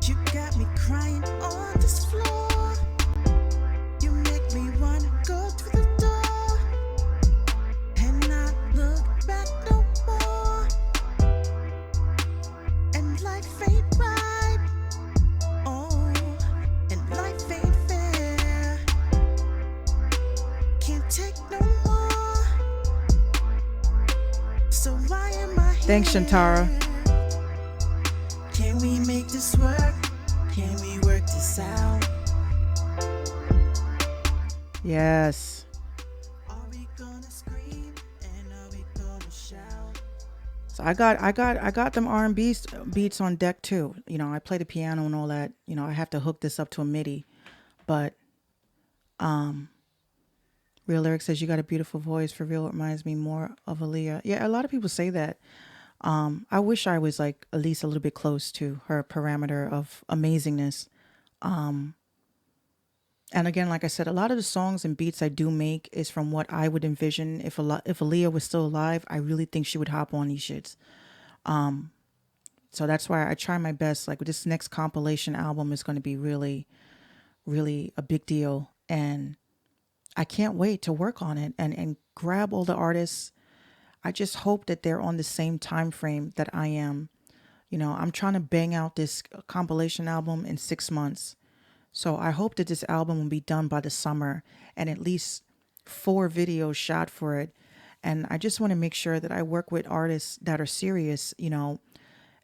You got me crying on this floor. You make me wanna go through the door and not look back no more. And life ain't right. Oh, and life ain't fair. Can't take no more. So why am I here? Thanks, Shantara. Can we make this work? Can we work this out? Yes. Are we gonna scream and are we gonna shout? So I got them R&B beats on deck too. You know, I play the piano and all that. You know, I have to hook this up to a MIDI, but Real Lyric says you got a beautiful voice. For real, it reminds me more of Aaliyah. Yeah, a lot of people say that. I wish I was like at least a little bit close to her parameter of amazingness. And again, like I said, a lot of the songs and beats I do make is from what I would envision if Aaliyah was still alive. I really think she would hop on these shits. So that's why I try my best. Like this next compilation album is going to be really, really a big deal, and I can't wait to work on it and grab all the artists. I just hope that they're on the same time frame that I am. You know, I'm trying to bang out this compilation album in 6 months. So I hope that this album will be done by the summer and at least 4 videos shot for it. And I just want to make sure that I work with artists that are serious. You know,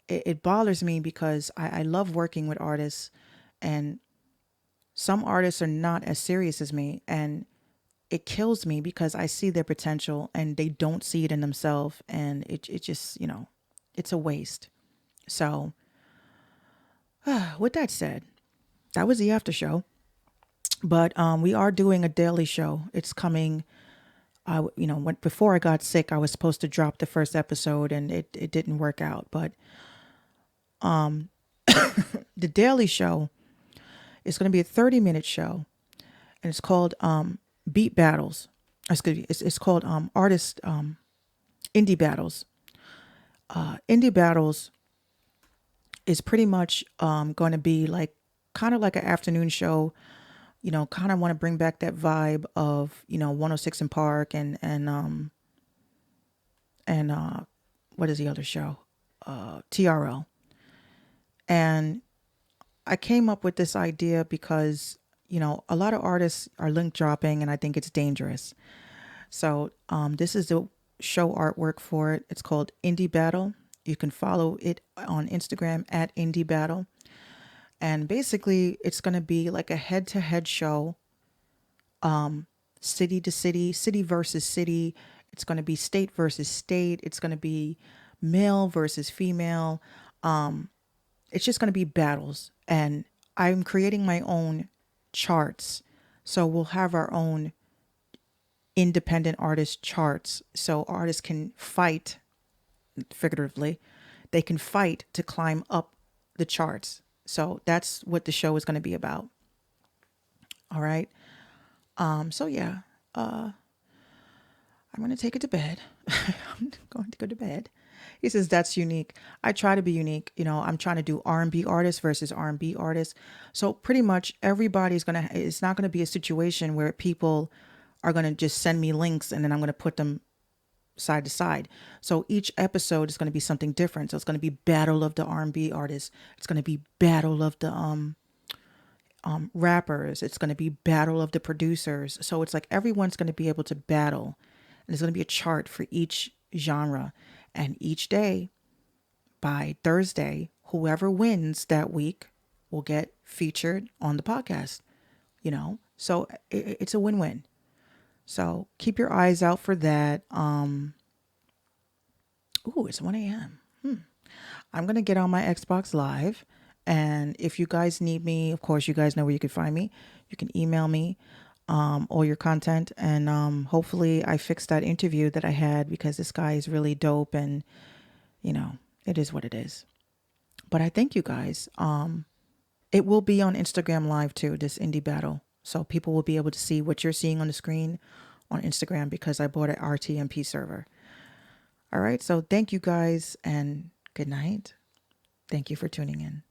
it bothers me because I love working with artists, and some artists are not as serious as me. And it kills me because I see their potential and they don't see it in themselves. And it just, you know, it's a waste. So, with that said, that was the after show. But we are doing a daily show. It's coming. Before I got sick, I was supposed to drop the first episode, and it didn't work out. But the daily show is going to be a 30-minute show, and it's called Beat Battles. Excuse me, it's called Artist Indie Battles. Indie Battles is pretty much going to be like kind of like an afternoon show. You know, kind of want to bring back that vibe of, you know, 106 in Park and what is the other show? TRL. And I came up with this idea because, you know, a lot of artists are link dropping and I think it's dangerous. So this is the show artwork for it. It's called Indie Battle. You can follow it on Instagram at Indie Battle. And basically, it's going to be like a head-to-head show, city to city, city versus city. It's going to be state versus state. It's going to be male versus female. It's just going to be battles. And I'm creating my own charts. So we'll have our own independent artist charts. So artists can fight, figuratively, they can fight to climb up the charts. So that's what the show is going to be about. All right. So yeah, I'm going to take it to bed. I'm going to go to bed. He says that's unique. I try to be unique. You know, I'm trying to do R&B artists versus R&B artists. So pretty much everybody's going to, it's not going to be a situation where people are going to just send me links and then I'm going to put them side to side. So each episode is going to be something different. So it's going to be battle of the R&B artists. It's going to be battle of the rappers. It's going to be battle of the producers. So it's like everyone's going to be able to battle. And there's going to be a chart for each genre. And each day, by Thursday, whoever wins that week will get featured on the podcast. You know, so it's a win-win. So keep your eyes out for that. It's 1 a.m. I'm going to get on my Xbox Live. And if you guys need me, of course, you guys know where you can find me. You can email me all your content. And hopefully I fixed that interview that I had because this guy is really dope. And, you know, it is what it is. But I thank you guys. It will be on Instagram Live too, this indie battle. So people will be able to see what you're seeing on the screen on Instagram because I bought an RTMP server. All right. So thank you guys and good night. Thank you for tuning in.